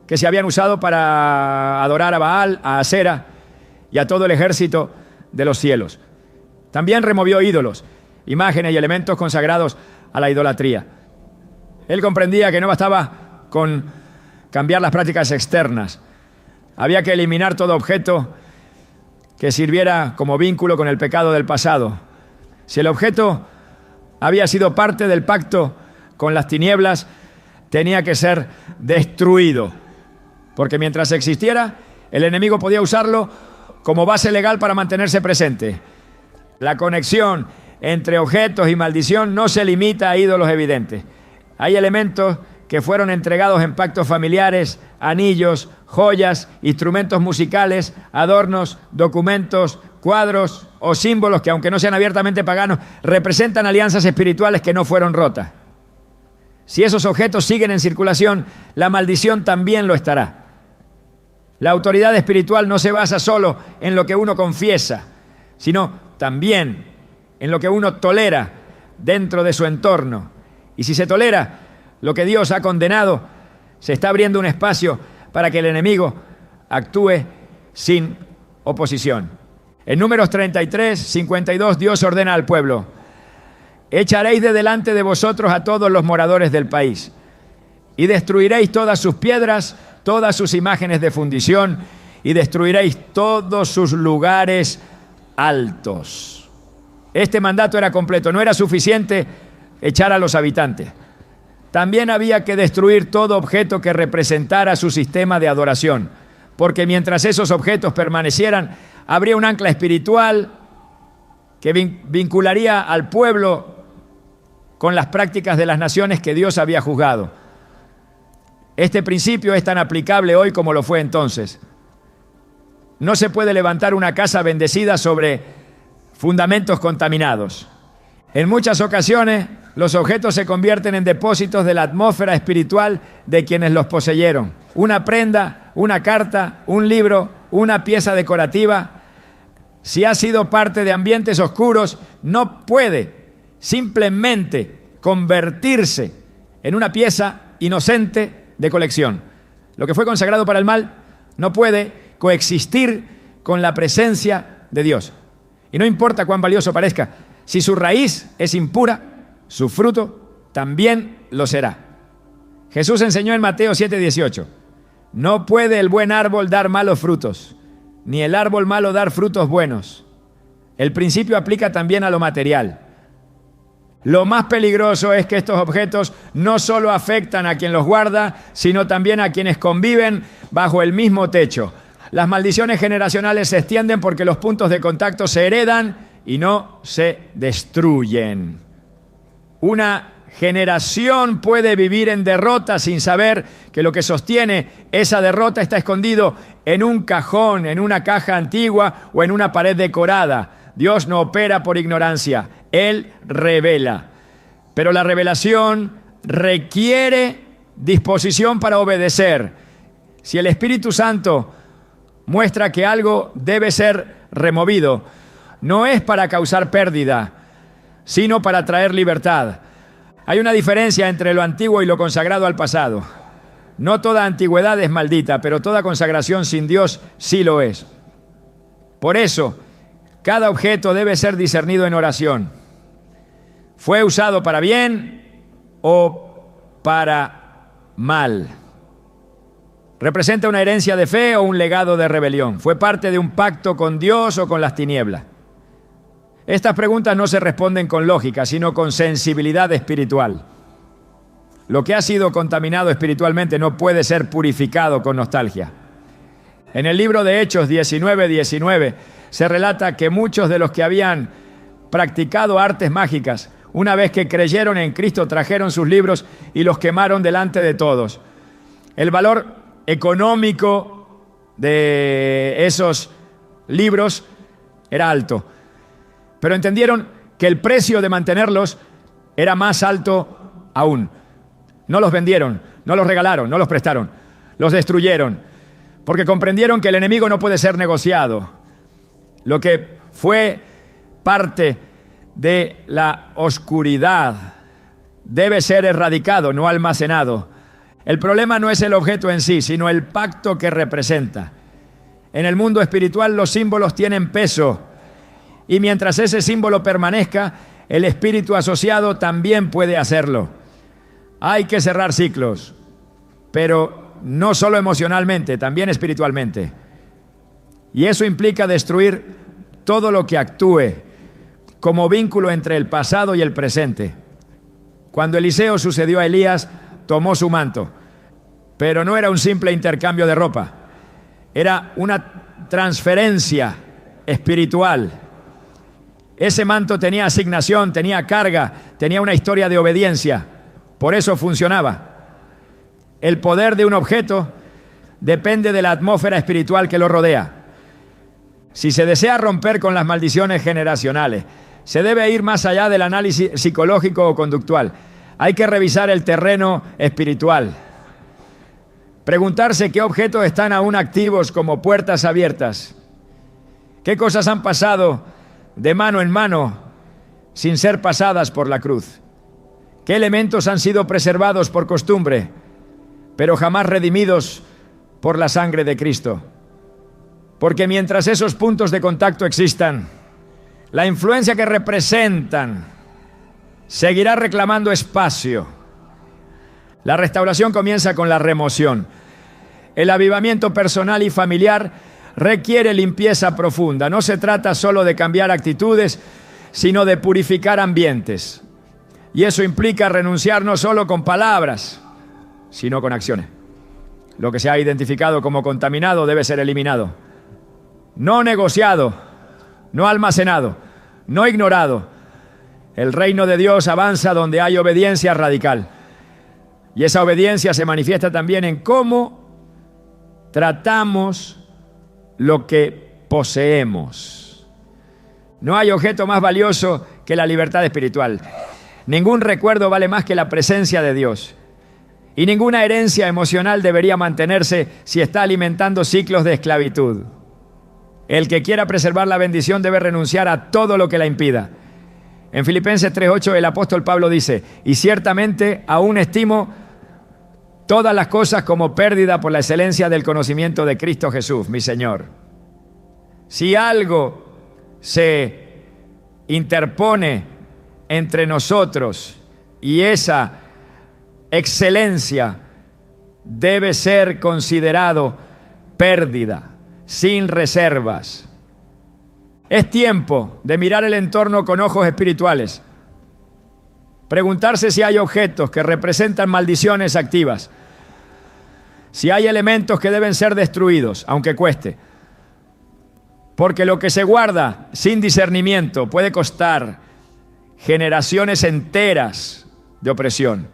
que se habían usado para adorar a Baal, a Asera y a todo el ejército de los cielos. También removió ídolos, imágenes y elementos consagrados a la idolatría. Él comprendía que no bastaba con cambiar las prácticas externas. Había que eliminar todo objeto que sirviera como vínculo con el pecado del pasado. Si el objeto había sido parte del pacto con las tinieblas, tenía que ser destruido, porque mientras existiera, el enemigo podía usarlo como base legal para mantenerse presente. La conexión entre objetos y maldición no se limita a ídolos evidentes. Hay elementos que fueron entregados en pactos familiares, anillos, joyas, instrumentos musicales, adornos, documentos, cuadros o símbolos que, aunque no sean abiertamente paganos, representan alianzas espirituales que no fueron rotas. Si esos objetos siguen en circulación, la maldición también lo estará. La autoridad espiritual no se basa solo en lo que uno confiesa, sino también en lo que uno tolera dentro de su entorno. Y si se tolera lo que Dios ha condenado, se está abriendo un espacio para que el enemigo actúe sin oposición. En Números 33, 52, Dios ordena al pueblo: echaréis de delante de vosotros a todos los moradores del país, y destruiréis todas sus piedras, todas sus imágenes de fundición, y destruiréis todos sus lugares altos. Este mandato era completo, no era suficiente echar a los habitantes. También había que destruir todo objeto que representara su sistema de adoración, porque mientras esos objetos permanecieran, habría un ancla espiritual que vincularía al pueblo con las prácticas de las naciones que Dios había juzgado. Este principio es tan aplicable hoy como lo fue entonces. No se puede levantar una casa bendecida sobre fundamentos contaminados. En muchas ocasiones, los objetos se convierten en depósitos de la atmósfera espiritual de quienes los poseyeron. Una prenda, una carta, un libro, una pieza decorativa, si ha sido parte de ambientes oscuros, no puede simplemente convertirse en una pieza inocente de colección. Lo que fue consagrado para el mal no puede coexistir con la presencia de Dios. Y no importa cuán valioso parezca, si su raíz es impura, su fruto también lo será. Jesús enseñó en Mateo 7:18: no puede el buen árbol dar malos frutos, ni el árbol malo dar frutos buenos. El principio aplica también a lo material. Lo más peligroso es que estos objetos no solo afectan a quien los guarda, sino también a quienes conviven bajo el mismo techo. Las maldiciones generacionales se extienden porque los puntos de contacto se heredan y no se destruyen. Una generación puede vivir en derrota sin saber que lo que sostiene esa derrota está escondido en un cajón, en una caja antigua o en una pared decorada. Dios no opera por ignorancia, Él revela. Pero la revelación requiere disposición para obedecer. Si el Espíritu Santo muestra que algo debe ser removido, no es para causar pérdida, sino para traer libertad. Hay una diferencia entre lo antiguo y lo consagrado al pasado. No toda antigüedad es maldita, pero toda consagración sin Dios sí lo es. Por eso, cada objeto debe ser discernido en oración. ¿Fue usado para bien o para mal? ¿Representa una herencia de fe o un legado de rebelión? ¿Fue parte de un pacto con Dios o con las tinieblas? Estas preguntas no se responden con lógica, sino con sensibilidad espiritual. Lo que ha sido contaminado espiritualmente no puede ser purificado con nostalgia. En el libro de Hechos 19:19 se relata que muchos de los que habían practicado artes mágicas, una vez que creyeron en Cristo, trajeron sus libros y los quemaron delante de todos. El valor económico de esos libros era alto, pero entendieron que el precio de mantenerlos era más alto aún. No los vendieron, no los regalaron, no los prestaron, los destruyeron, porque comprendieron que el enemigo no puede ser negociado. Lo que fue parte de la oscuridad debe ser erradicado, no almacenado. El problema no es el objeto en sí, sino el pacto que representa. En el mundo espiritual los símbolos tienen peso, y mientras ese símbolo permanezca, el espíritu asociado también puede hacerlo. Hay que cerrar ciclos, pero no solo emocionalmente, también espiritualmente. Y eso implica destruir todo lo que actúe como vínculo entre el pasado y el presente. Cuando Eliseo sucedió a Elías, tomó su manto, pero no era un simple intercambio de ropa, era una transferencia espiritual. Ese manto tenía asignación, tenía carga, tenía una historia de obediencia, por eso funcionaba. El poder de un objeto depende de la atmósfera espiritual que lo rodea. Si se desea romper con las maldiciones generacionales, se debe ir más allá del análisis psicológico o conductual. Hay que revisar el terreno espiritual. Preguntarse qué objetos están aún activos como puertas abiertas. ¿Qué cosas han pasado de mano en mano sin ser pasadas por la cruz? ¿Qué elementos han sido preservados por costumbre, pero jamás redimidos por la sangre de Cristo? Porque mientras esos puntos de contacto existan, la influencia que representan seguirá reclamando espacio. La restauración comienza con la remoción. El avivamiento personal y familiar requiere limpieza profunda. No se trata solo de cambiar actitudes, sino de purificar ambientes. Y eso implica renunciar no solo con palabras, sino con acciones. Lo que se ha identificado como contaminado debe ser eliminado. No negociado, no almacenado, no ignorado. El reino de Dios avanza donde hay obediencia radical. Y esa obediencia se manifiesta también en cómo tratamos lo que poseemos. No hay objeto más valioso que la libertad espiritual. Ningún recuerdo vale más que la presencia de Dios. Y ninguna herencia emocional debería mantenerse si está alimentando ciclos de esclavitud. El que quiera preservar la bendición debe renunciar a todo lo que la impida. En Filipenses 3:8 el apóstol Pablo dice: y ciertamente aún estimo todas las cosas como pérdida por la excelencia del conocimiento de Cristo Jesús, mi Señor. Si algo se interpone entre nosotros y esa excelencia, debe ser considerado pérdida, sin reservas. Es tiempo de mirar el entorno con ojos espirituales. Preguntarse si hay objetos que representan maldiciones activas. Si hay elementos que deben ser destruidos, aunque cueste. Porque lo que se guarda sin discernimiento puede costar generaciones enteras de opresión.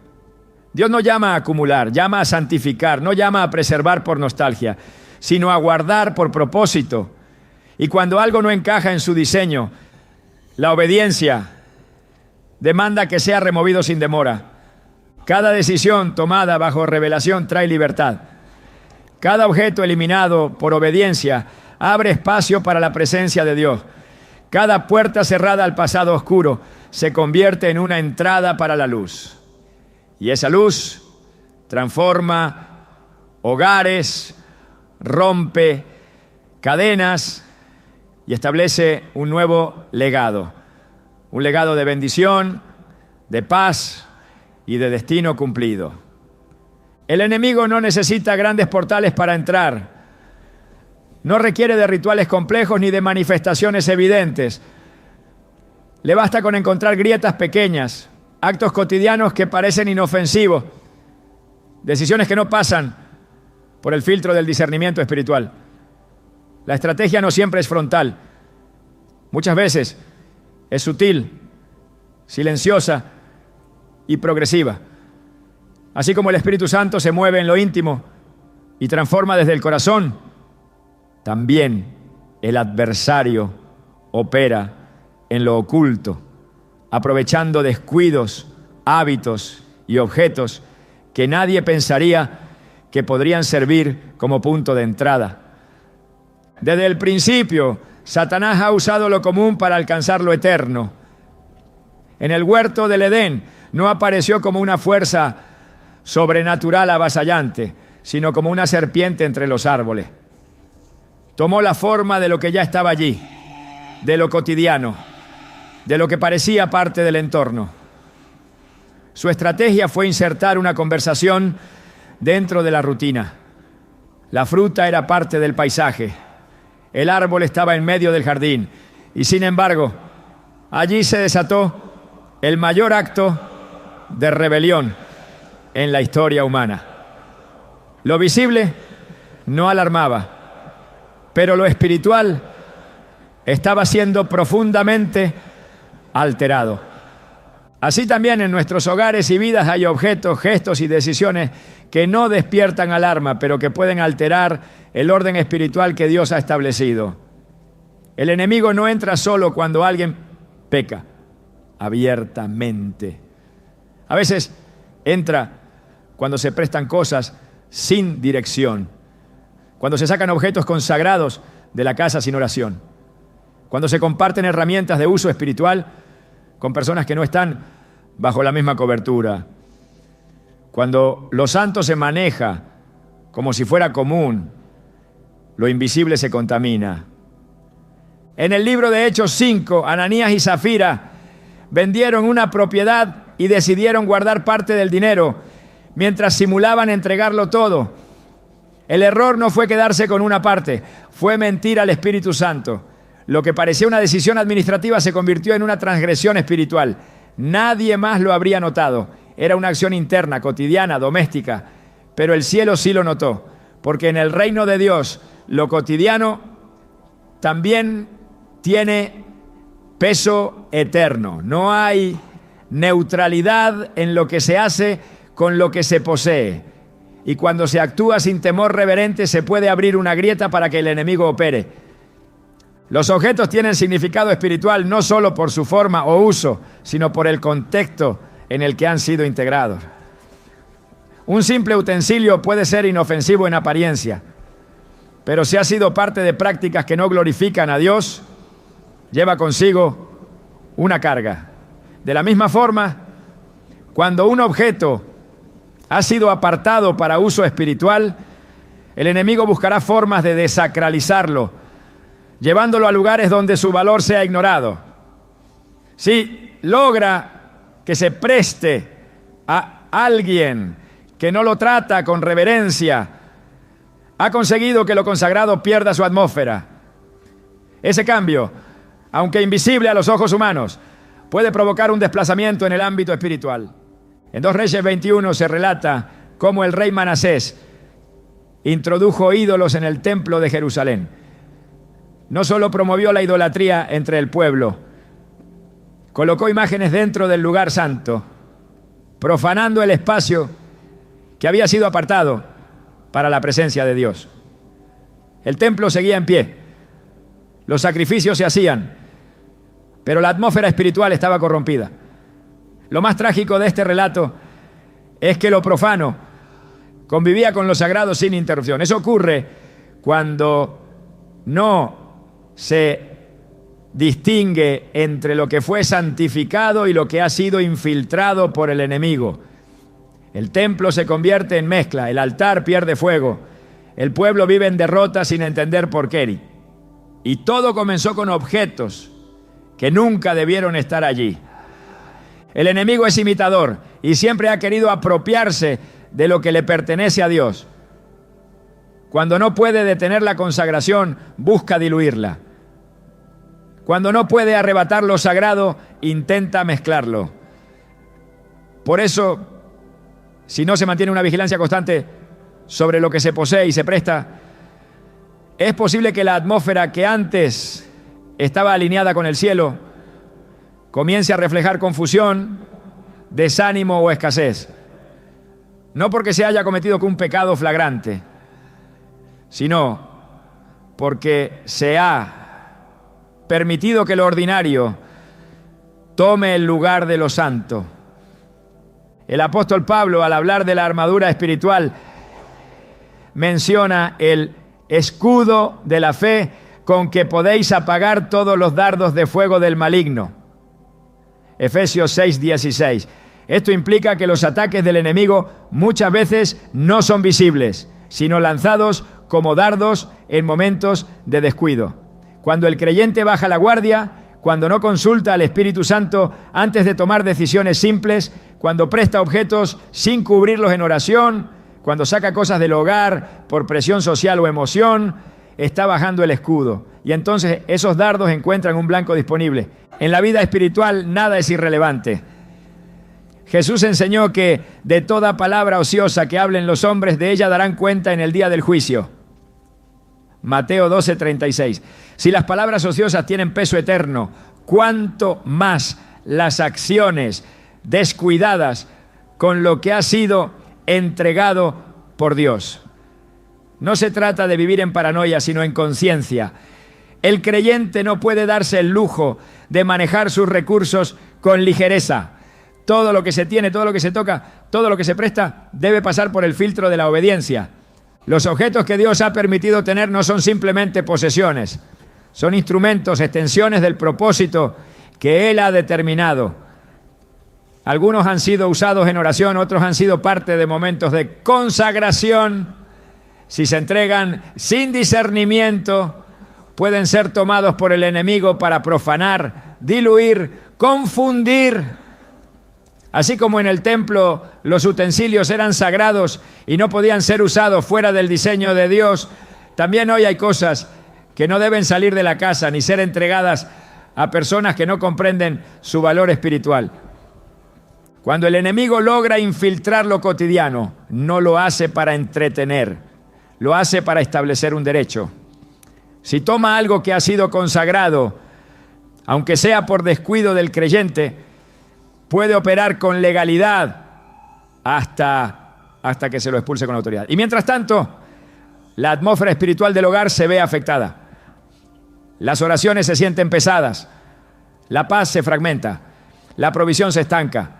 Dios no llama a acumular, llama a santificar, no llama a preservar por nostalgia, sino a guardar por propósito. Y cuando algo no encaja en su diseño, la obediencia demanda que sea removido sin demora. Cada decisión tomada bajo revelación trae libertad. Cada objeto eliminado por obediencia abre espacio para la presencia de Dios. Cada puerta cerrada al pasado oscuro se convierte en una entrada para la luz. Y esa luz transforma hogares, rompe cadenas y establece un nuevo legado. Un legado de bendición, de paz y de destino cumplido. El enemigo no necesita grandes portales para entrar. No requiere de rituales complejos ni de manifestaciones evidentes. Le basta con encontrar grietas pequeñas, actos cotidianos que parecen inofensivos, decisiones que no pasan por el filtro del discernimiento espiritual. La estrategia no siempre es frontal. Muchas veces es sutil, silenciosa y progresiva. Así como el Espíritu Santo se mueve en lo íntimo y transforma desde el corazón, también el adversario opera en lo oculto, aprovechando descuidos, hábitos y objetos que nadie pensaría que podrían servir como punto de entrada. Desde el principio, Satanás ha usado lo común para alcanzar lo eterno. En el huerto del Edén no apareció como una fuerza sobrenatural avasallante, sino como una serpiente entre los árboles. Tomó la forma de lo que ya estaba allí, de lo cotidiano, de lo que parecía parte del entorno. Su estrategia fue insertar una conversación dentro de la rutina. La fruta era parte del paisaje. El árbol estaba en medio del jardín. Y sin embargo, allí se desató el mayor acto de rebelión en la historia humana. Lo visible no alarmaba, pero lo espiritual estaba siendo profundamente alterado. Así también en nuestros hogares y vidas hay objetos, gestos y decisiones que no despiertan alarma, pero que pueden alterar el orden espiritual que Dios ha establecido. El enemigo no entra solo cuando alguien peca abiertamente. A veces entra cuando se prestan cosas sin dirección, cuando se sacan objetos consagrados de la casa sin oración, cuando se comparten herramientas de uso espiritual con personas que no están bajo la misma cobertura, cuando lo santo se maneja como si fuera común, lo invisible se contamina. En el libro de Hechos 5, Ananías y Zafira vendieron una propiedad y decidieron guardar parte del dinero mientras simulaban entregarlo todo. El error no fue quedarse con una parte, fue mentir al Espíritu Santo. Lo que parecía una decisión administrativa se convirtió en una transgresión espiritual. Nadie más lo habría notado. Era una acción interna, cotidiana, doméstica, pero el cielo sí lo notó, porque en el reino de Dios lo cotidiano también tiene peso eterno. No hay neutralidad en lo que se hace con lo que se posee. Y cuando se actúa sin temor reverente, se puede abrir una grieta para que el enemigo opere. Los objetos tienen significado espiritual no solo por su forma o uso, sino por el contexto en el que han sido integrados. Un simple utensilio puede ser inofensivo en apariencia, pero si ha sido parte de prácticas que no glorifican a Dios, lleva consigo una carga. De la misma forma, cuando un objeto ha sido apartado para uso espiritual, el enemigo buscará formas de desacralizarlo, llevándolo a lugares donde su valor sea ignorado. Si logra que se preste a alguien que no lo trata con reverencia, ha conseguido que lo consagrado pierda su atmósfera. Ese cambio, aunque invisible a los ojos humanos, puede provocar un desplazamiento en el ámbito espiritual. En 2 Reyes 21 se relata cómo el rey Manasés introdujo ídolos en el templo de Jerusalén. No solo promovió la idolatría entre el pueblo, colocó imágenes dentro del lugar santo, profanando el espacio que había sido apartado para la presencia de Dios. El templo seguía en pie, los sacrificios se hacían, pero la atmósfera espiritual estaba corrompida. Lo más trágico de este relato es que lo profano convivía con lo sagrado sin interrupción. Eso ocurre cuando no se distingue entre lo que fue santificado y lo que ha sido infiltrado por el enemigo. El templo se convierte en mezcla, el altar pierde fuego, el pueblo vive en derrota sin entender por qué. Y todo comenzó con objetos que nunca debieron estar allí. El enemigo es imitador y siempre ha querido apropiarse de lo que le pertenece a Dios. Cuando no puede detener la consagración, busca diluirla. Cuando no puede arrebatar lo sagrado, intenta mezclarlo. Por eso, si no se mantiene una vigilancia constante sobre lo que se posee y se presta, es posible que la atmósfera que antes estaba alineada con el cielo comience a reflejar confusión, desánimo o escasez. No porque se haya cometido un pecado flagrante, sino porque se ha permitido que lo ordinario tome el lugar de lo santo. El apóstol Pablo, al hablar de la armadura espiritual, menciona el escudo de la fe con que podéis apagar todos los dardos de fuego del maligno. Efesios 6:16. Esto implica que los ataques del enemigo muchas veces no son visibles, sino lanzados como dardos en momentos de descuido. Cuando el creyente baja la guardia, cuando no consulta al Espíritu Santo antes de tomar decisiones simples, cuando presta objetos sin cubrirlos en oración, cuando saca cosas del hogar por presión social o emoción, está bajando el escudo. Y entonces esos dardos encuentran un blanco disponible. En la vida espiritual nada es irrelevante. Jesús enseñó que de toda palabra ociosa que hablen los hombres, de ella darán cuenta en el día del juicio. Mateo 12:36. Si las palabras ociosas tienen peso eterno, ¿cuánto más las acciones descuidadas con lo que ha sido entregado por Dios? No se trata de vivir en paranoia, sino en conciencia. El creyente no puede darse el lujo de manejar sus recursos con ligereza. Todo lo que se tiene, todo lo que se toca, todo lo que se presta, debe pasar por el filtro de la obediencia. Los objetos que Dios ha permitido tener no son simplemente posesiones, son instrumentos, extensiones del propósito que Él ha determinado. Algunos han sido usados en oración, otros han sido parte de momentos de consagración. Si se entregan sin discernimiento, pueden ser tomados por el enemigo para profanar, diluir, confundir. Así como en el templo los utensilios eran sagrados y no podían ser usados fuera del diseño de Dios, también hoy hay cosas que no deben salir de la casa ni ser entregadas a personas que no comprenden su valor espiritual. Cuando el enemigo logra infiltrar lo cotidiano, no lo hace para entretener, lo hace para establecer un derecho. Si toma algo que ha sido consagrado, aunque sea por descuido del creyente, puede operar con legalidad hasta que se lo expulse con autoridad. Y mientras tanto, la atmósfera espiritual del hogar se ve afectada. Las oraciones se sienten pesadas. La paz se fragmenta. La provisión se estanca.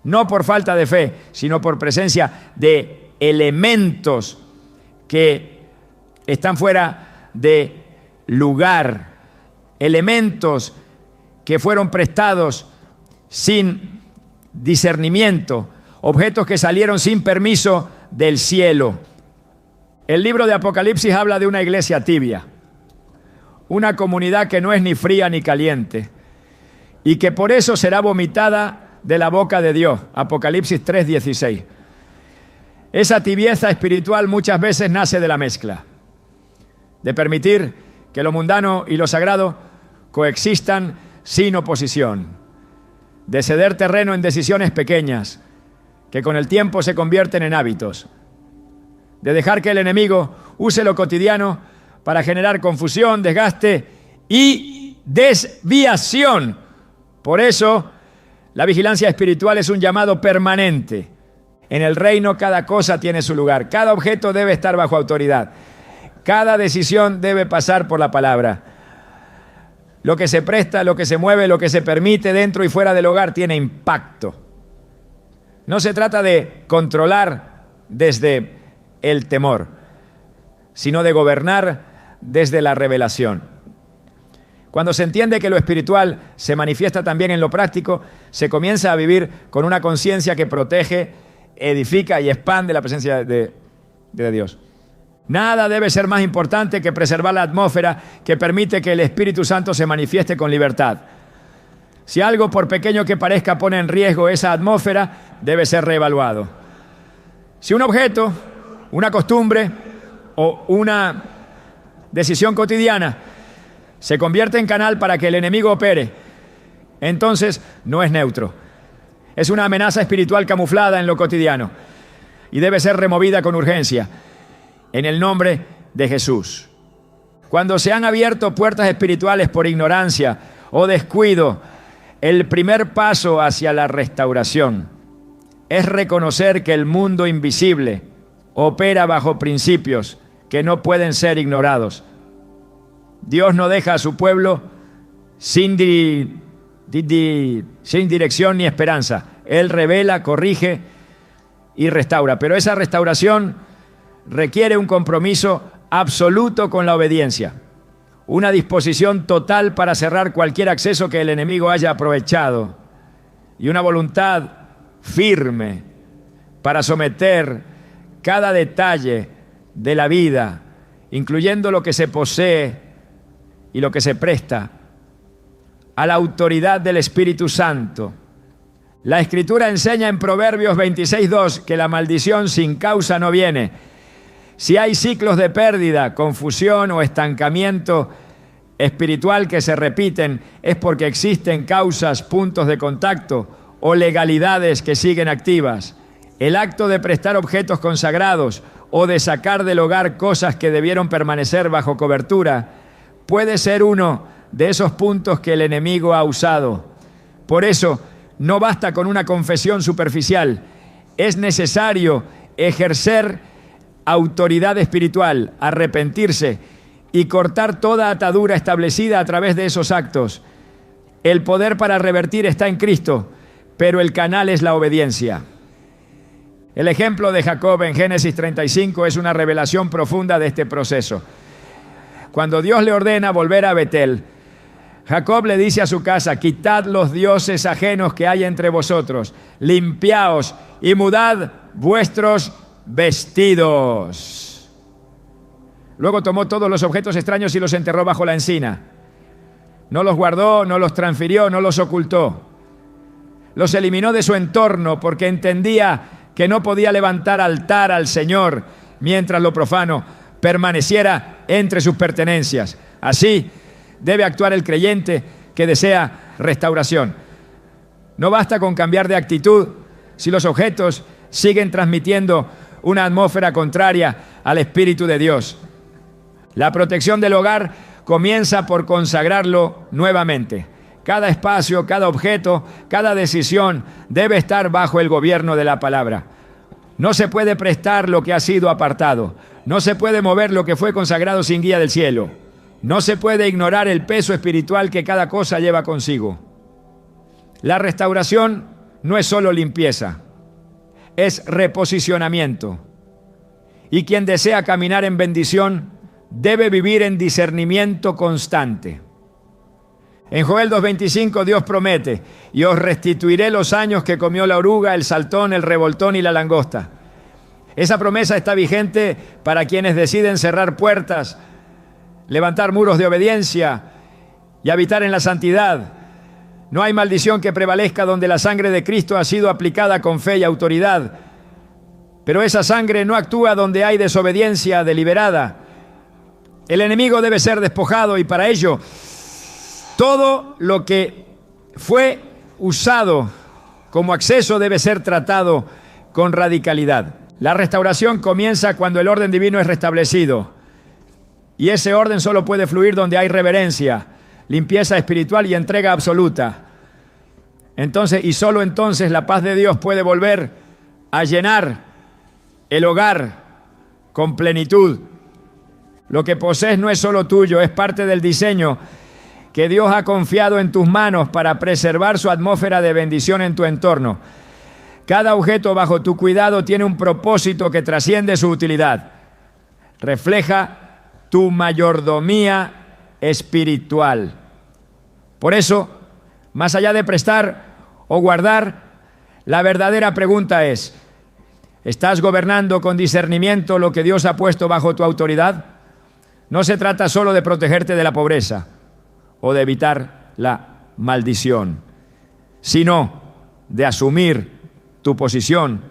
No por falta de fe, sino por presencia de elementos que están fuera de lugar. Elementos que fueron prestados sin discernimiento, objetos que salieron sin permiso del cielo. El libro de Apocalipsis habla de una iglesia tibia, una comunidad que no es ni fría ni caliente y que por eso será vomitada de la boca de Dios. Apocalipsis 3:16. Esa tibieza espiritual muchas veces nace de la mezcla, de permitir que lo mundano y lo sagrado coexistan sin oposición, de ceder terreno en decisiones pequeñas que con el tiempo se convierten en hábitos, de dejar que el enemigo use lo cotidiano para generar confusión, desgaste y desviación. Por eso, la vigilancia espiritual es un llamado permanente. En el reino cada cosa tiene su lugar, cada objeto debe estar bajo autoridad, cada decisión debe pasar por la palabra. Lo que se presta, lo que se mueve, lo que se permite dentro y fuera del hogar tiene impacto. No se trata de controlar desde el temor, sino de gobernar desde la revelación. Cuando se entiende que lo espiritual se manifiesta también en lo práctico, se comienza a vivir con una conciencia que protege, edifica y expande la presencia de Dios. Nada debe ser más importante que preservar la atmósfera que permite que el Espíritu Santo se manifieste con libertad. Si algo, por pequeño que parezca, pone en riesgo esa atmósfera, debe ser reevaluado. Si un objeto, una costumbre o una decisión cotidiana se convierte en canal para que el enemigo opere, entonces no es neutro. Es una amenaza espiritual camuflada en lo cotidiano y debe ser removida con urgencia, en el nombre de Jesús. Cuando se han abierto puertas espirituales por ignorancia o descuido, el primer paso hacia la restauración es reconocer que el mundo invisible opera bajo principios que no pueden ser ignorados. Dios no deja a su pueblo sin dirección ni esperanza. Él revela, corrige y restaura. Pero esa restauración requiere un compromiso absoluto con la obediencia, una disposición total para cerrar cualquier acceso que el enemigo haya aprovechado y una voluntad firme para someter cada detalle de la vida, incluyendo lo que se posee y lo que se presta, a la autoridad del Espíritu Santo. La Escritura enseña en Proverbios 26:2 que la maldición sin causa no viene. Si hay ciclos de pérdida, confusión o estancamiento espiritual que se repiten, es porque existen causas, puntos de contacto o legalidades que siguen activas. El acto de prestar objetos consagrados o de sacar del hogar cosas que debieron permanecer bajo cobertura puede ser uno de esos puntos que el enemigo ha usado. Por eso, no basta con una confesión superficial. Es necesario ejercer autoridad espiritual, arrepentirse y cortar toda atadura establecida a través de esos actos. El poder para revertir está en Cristo, pero el canal es la obediencia. El ejemplo de Jacob en Génesis 35 es una revelación profunda de este proceso. Cuando Dios le ordena volver a Betel, Jacob le dice a su casa: quitad los dioses ajenos que hay entre vosotros, limpiaos y mudad vuestros vestidos. Luego tomó todos los objetos extraños y los enterró bajo la encina. No los guardó, no los transfirió, no los ocultó. Los eliminó de su entorno porque entendía que no podía levantar altar al Señor mientras lo profano permaneciera entre sus pertenencias. Así debe actuar el creyente que desea restauración. No basta con cambiar de actitud si los objetos siguen transmitiendo una atmósfera contraria al Espíritu de Dios. La protección del hogar comienza por consagrarlo nuevamente. Cada espacio, cada objeto, cada decisión debe estar bajo el gobierno de la palabra. No se puede prestar lo que ha sido apartado. No se puede mover lo que fue consagrado sin guía del cielo. No se puede ignorar el peso espiritual que cada cosa lleva consigo. La restauración no es solo limpieza, es reposicionamiento. Y quien desea caminar en bendición debe vivir en discernimiento constante. En Joel 2:25 Dios promete: y os restituiré los años que comió la oruga, el saltón, el revoltón y la langosta. Esa promesa está vigente para quienes deciden cerrar puertas, levantar muros de obediencia y habitar en la santidad. No hay maldición que prevalezca donde la sangre de Cristo ha sido aplicada con fe y autoridad. Pero esa sangre no actúa donde hay desobediencia deliberada. El enemigo debe ser despojado y para ello todo lo que fue usado como acceso debe ser tratado con radicalidad. La restauración comienza cuando el orden divino es restablecido. Y ese orden solo puede fluir donde hay reverencia, limpieza espiritual y entrega absoluta. Entonces, y solo entonces, la paz de Dios puede volver a llenar el hogar con plenitud. Lo que posees no es solo tuyo, es parte del diseño que Dios ha confiado en tus manos para preservar su atmósfera de bendición en tu entorno. Cada objeto bajo tu cuidado tiene un propósito que trasciende su utilidad. Refleja tu mayordomía espiritual. Por eso, más allá de prestar o guardar, la verdadera pregunta es: ¿estás gobernando con discernimiento lo que Dios ha puesto bajo tu autoridad? No se trata solo de protegerte de la pobreza o de evitar la maldición, sino de asumir tu posición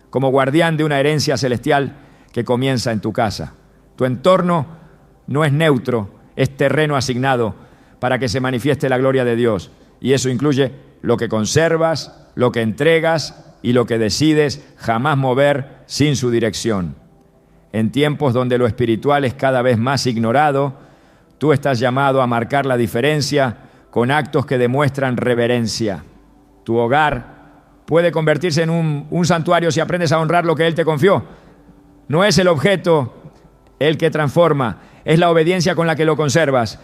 como guardián de una herencia celestial que comienza en tu casa. Tu entorno no es neutro, es terreno asignado para que se manifieste la gloria de Dios. Y eso incluye lo que conservas, lo que entregas y lo que decides jamás mover sin su dirección. En tiempos donde lo espiritual es cada vez más ignorado, tú estás llamado a marcar la diferencia con actos que demuestran reverencia. Tu hogar puede convertirse en un santuario si aprendes a honrar lo que Él te confió. No es el objeto el que transforma, es la obediencia con la que lo conservas.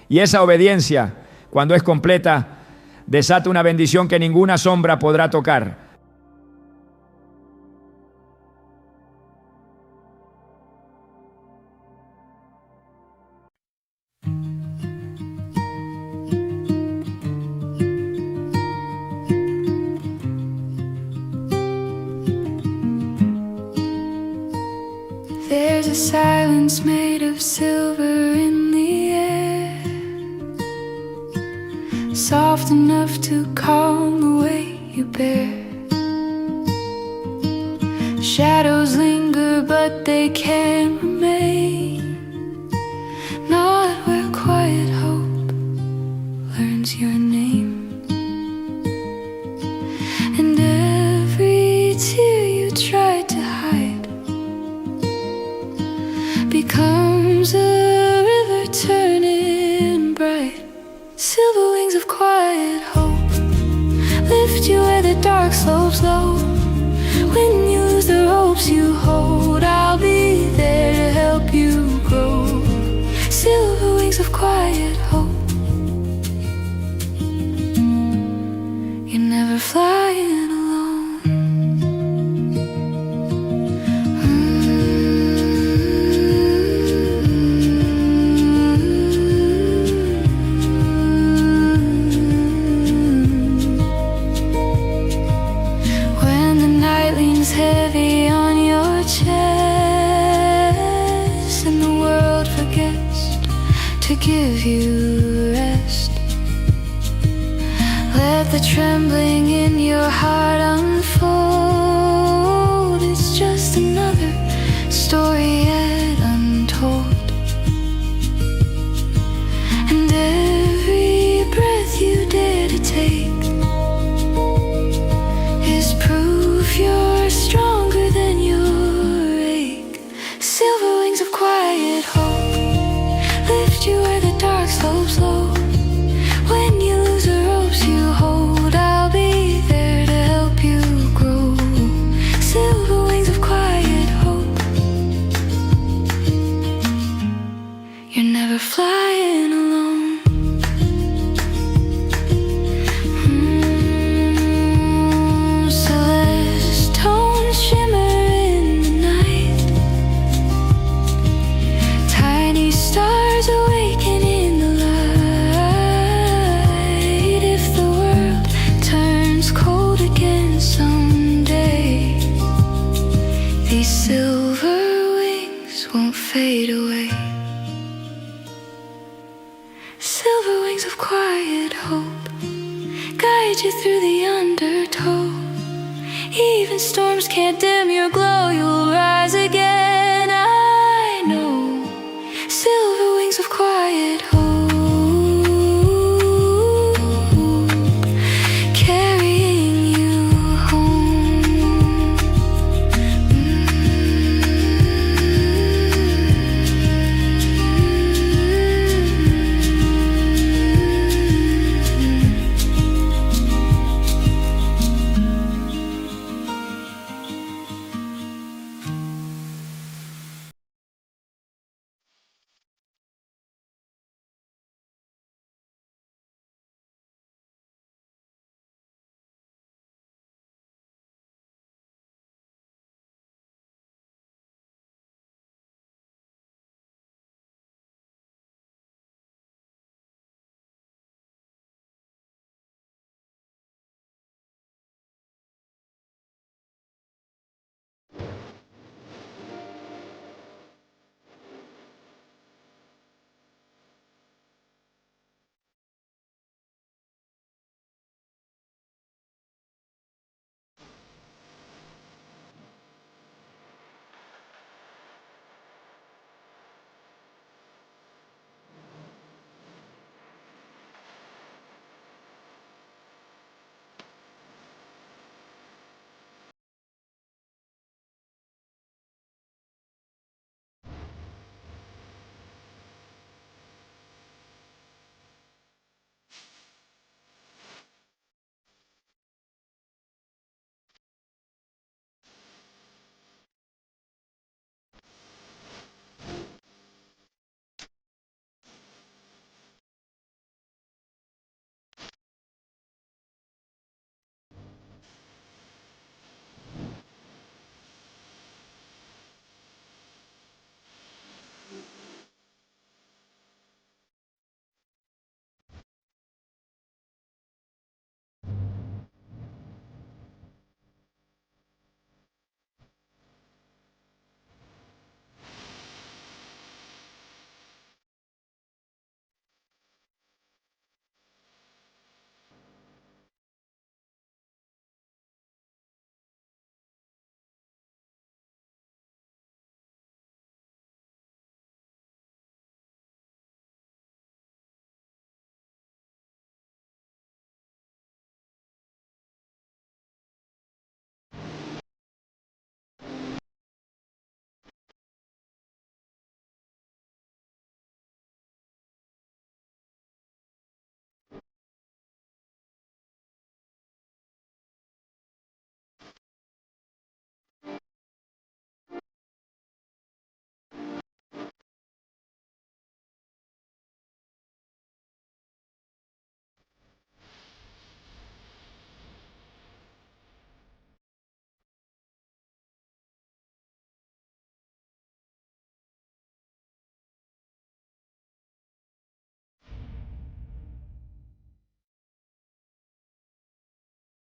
Y esa obediencia, cuando es completa, desata una bendición que ninguna sombra podrá tocar. There's a silence made of silver in the air, soft enough to calm the weight you bear. Shadows linger, but they can't remain, not where quiet hope learns your name. And every tear you tried to hide becomes a river turning bright. Silver wings of quiet hope lift you where the dark slopes low. When you lose the ropes you hold, I'll be there to help you grow. Silver wings of quiet hope. You're never flying alone. When the night leans heavy on your chest and the world forgets to give you rest, let the trembling in your heart unfold. It's just another story yet untold. And every breath you dare to take is proof you're stronger than your ache. Silver wings of quiet hope lift you where the dark slopes low. When you lose the ropes you hold, I'll be there to help you grow. Silver wings of quiet hope. You're never flying alone. Celeste tones shimmer in the night, tiny stars awaken in the light. If the world turns cold again someday, these silver wings won't fade away. Silver wings of quiet hope guide you through the undertow. Even storms can't dim your glow. You'll rise again.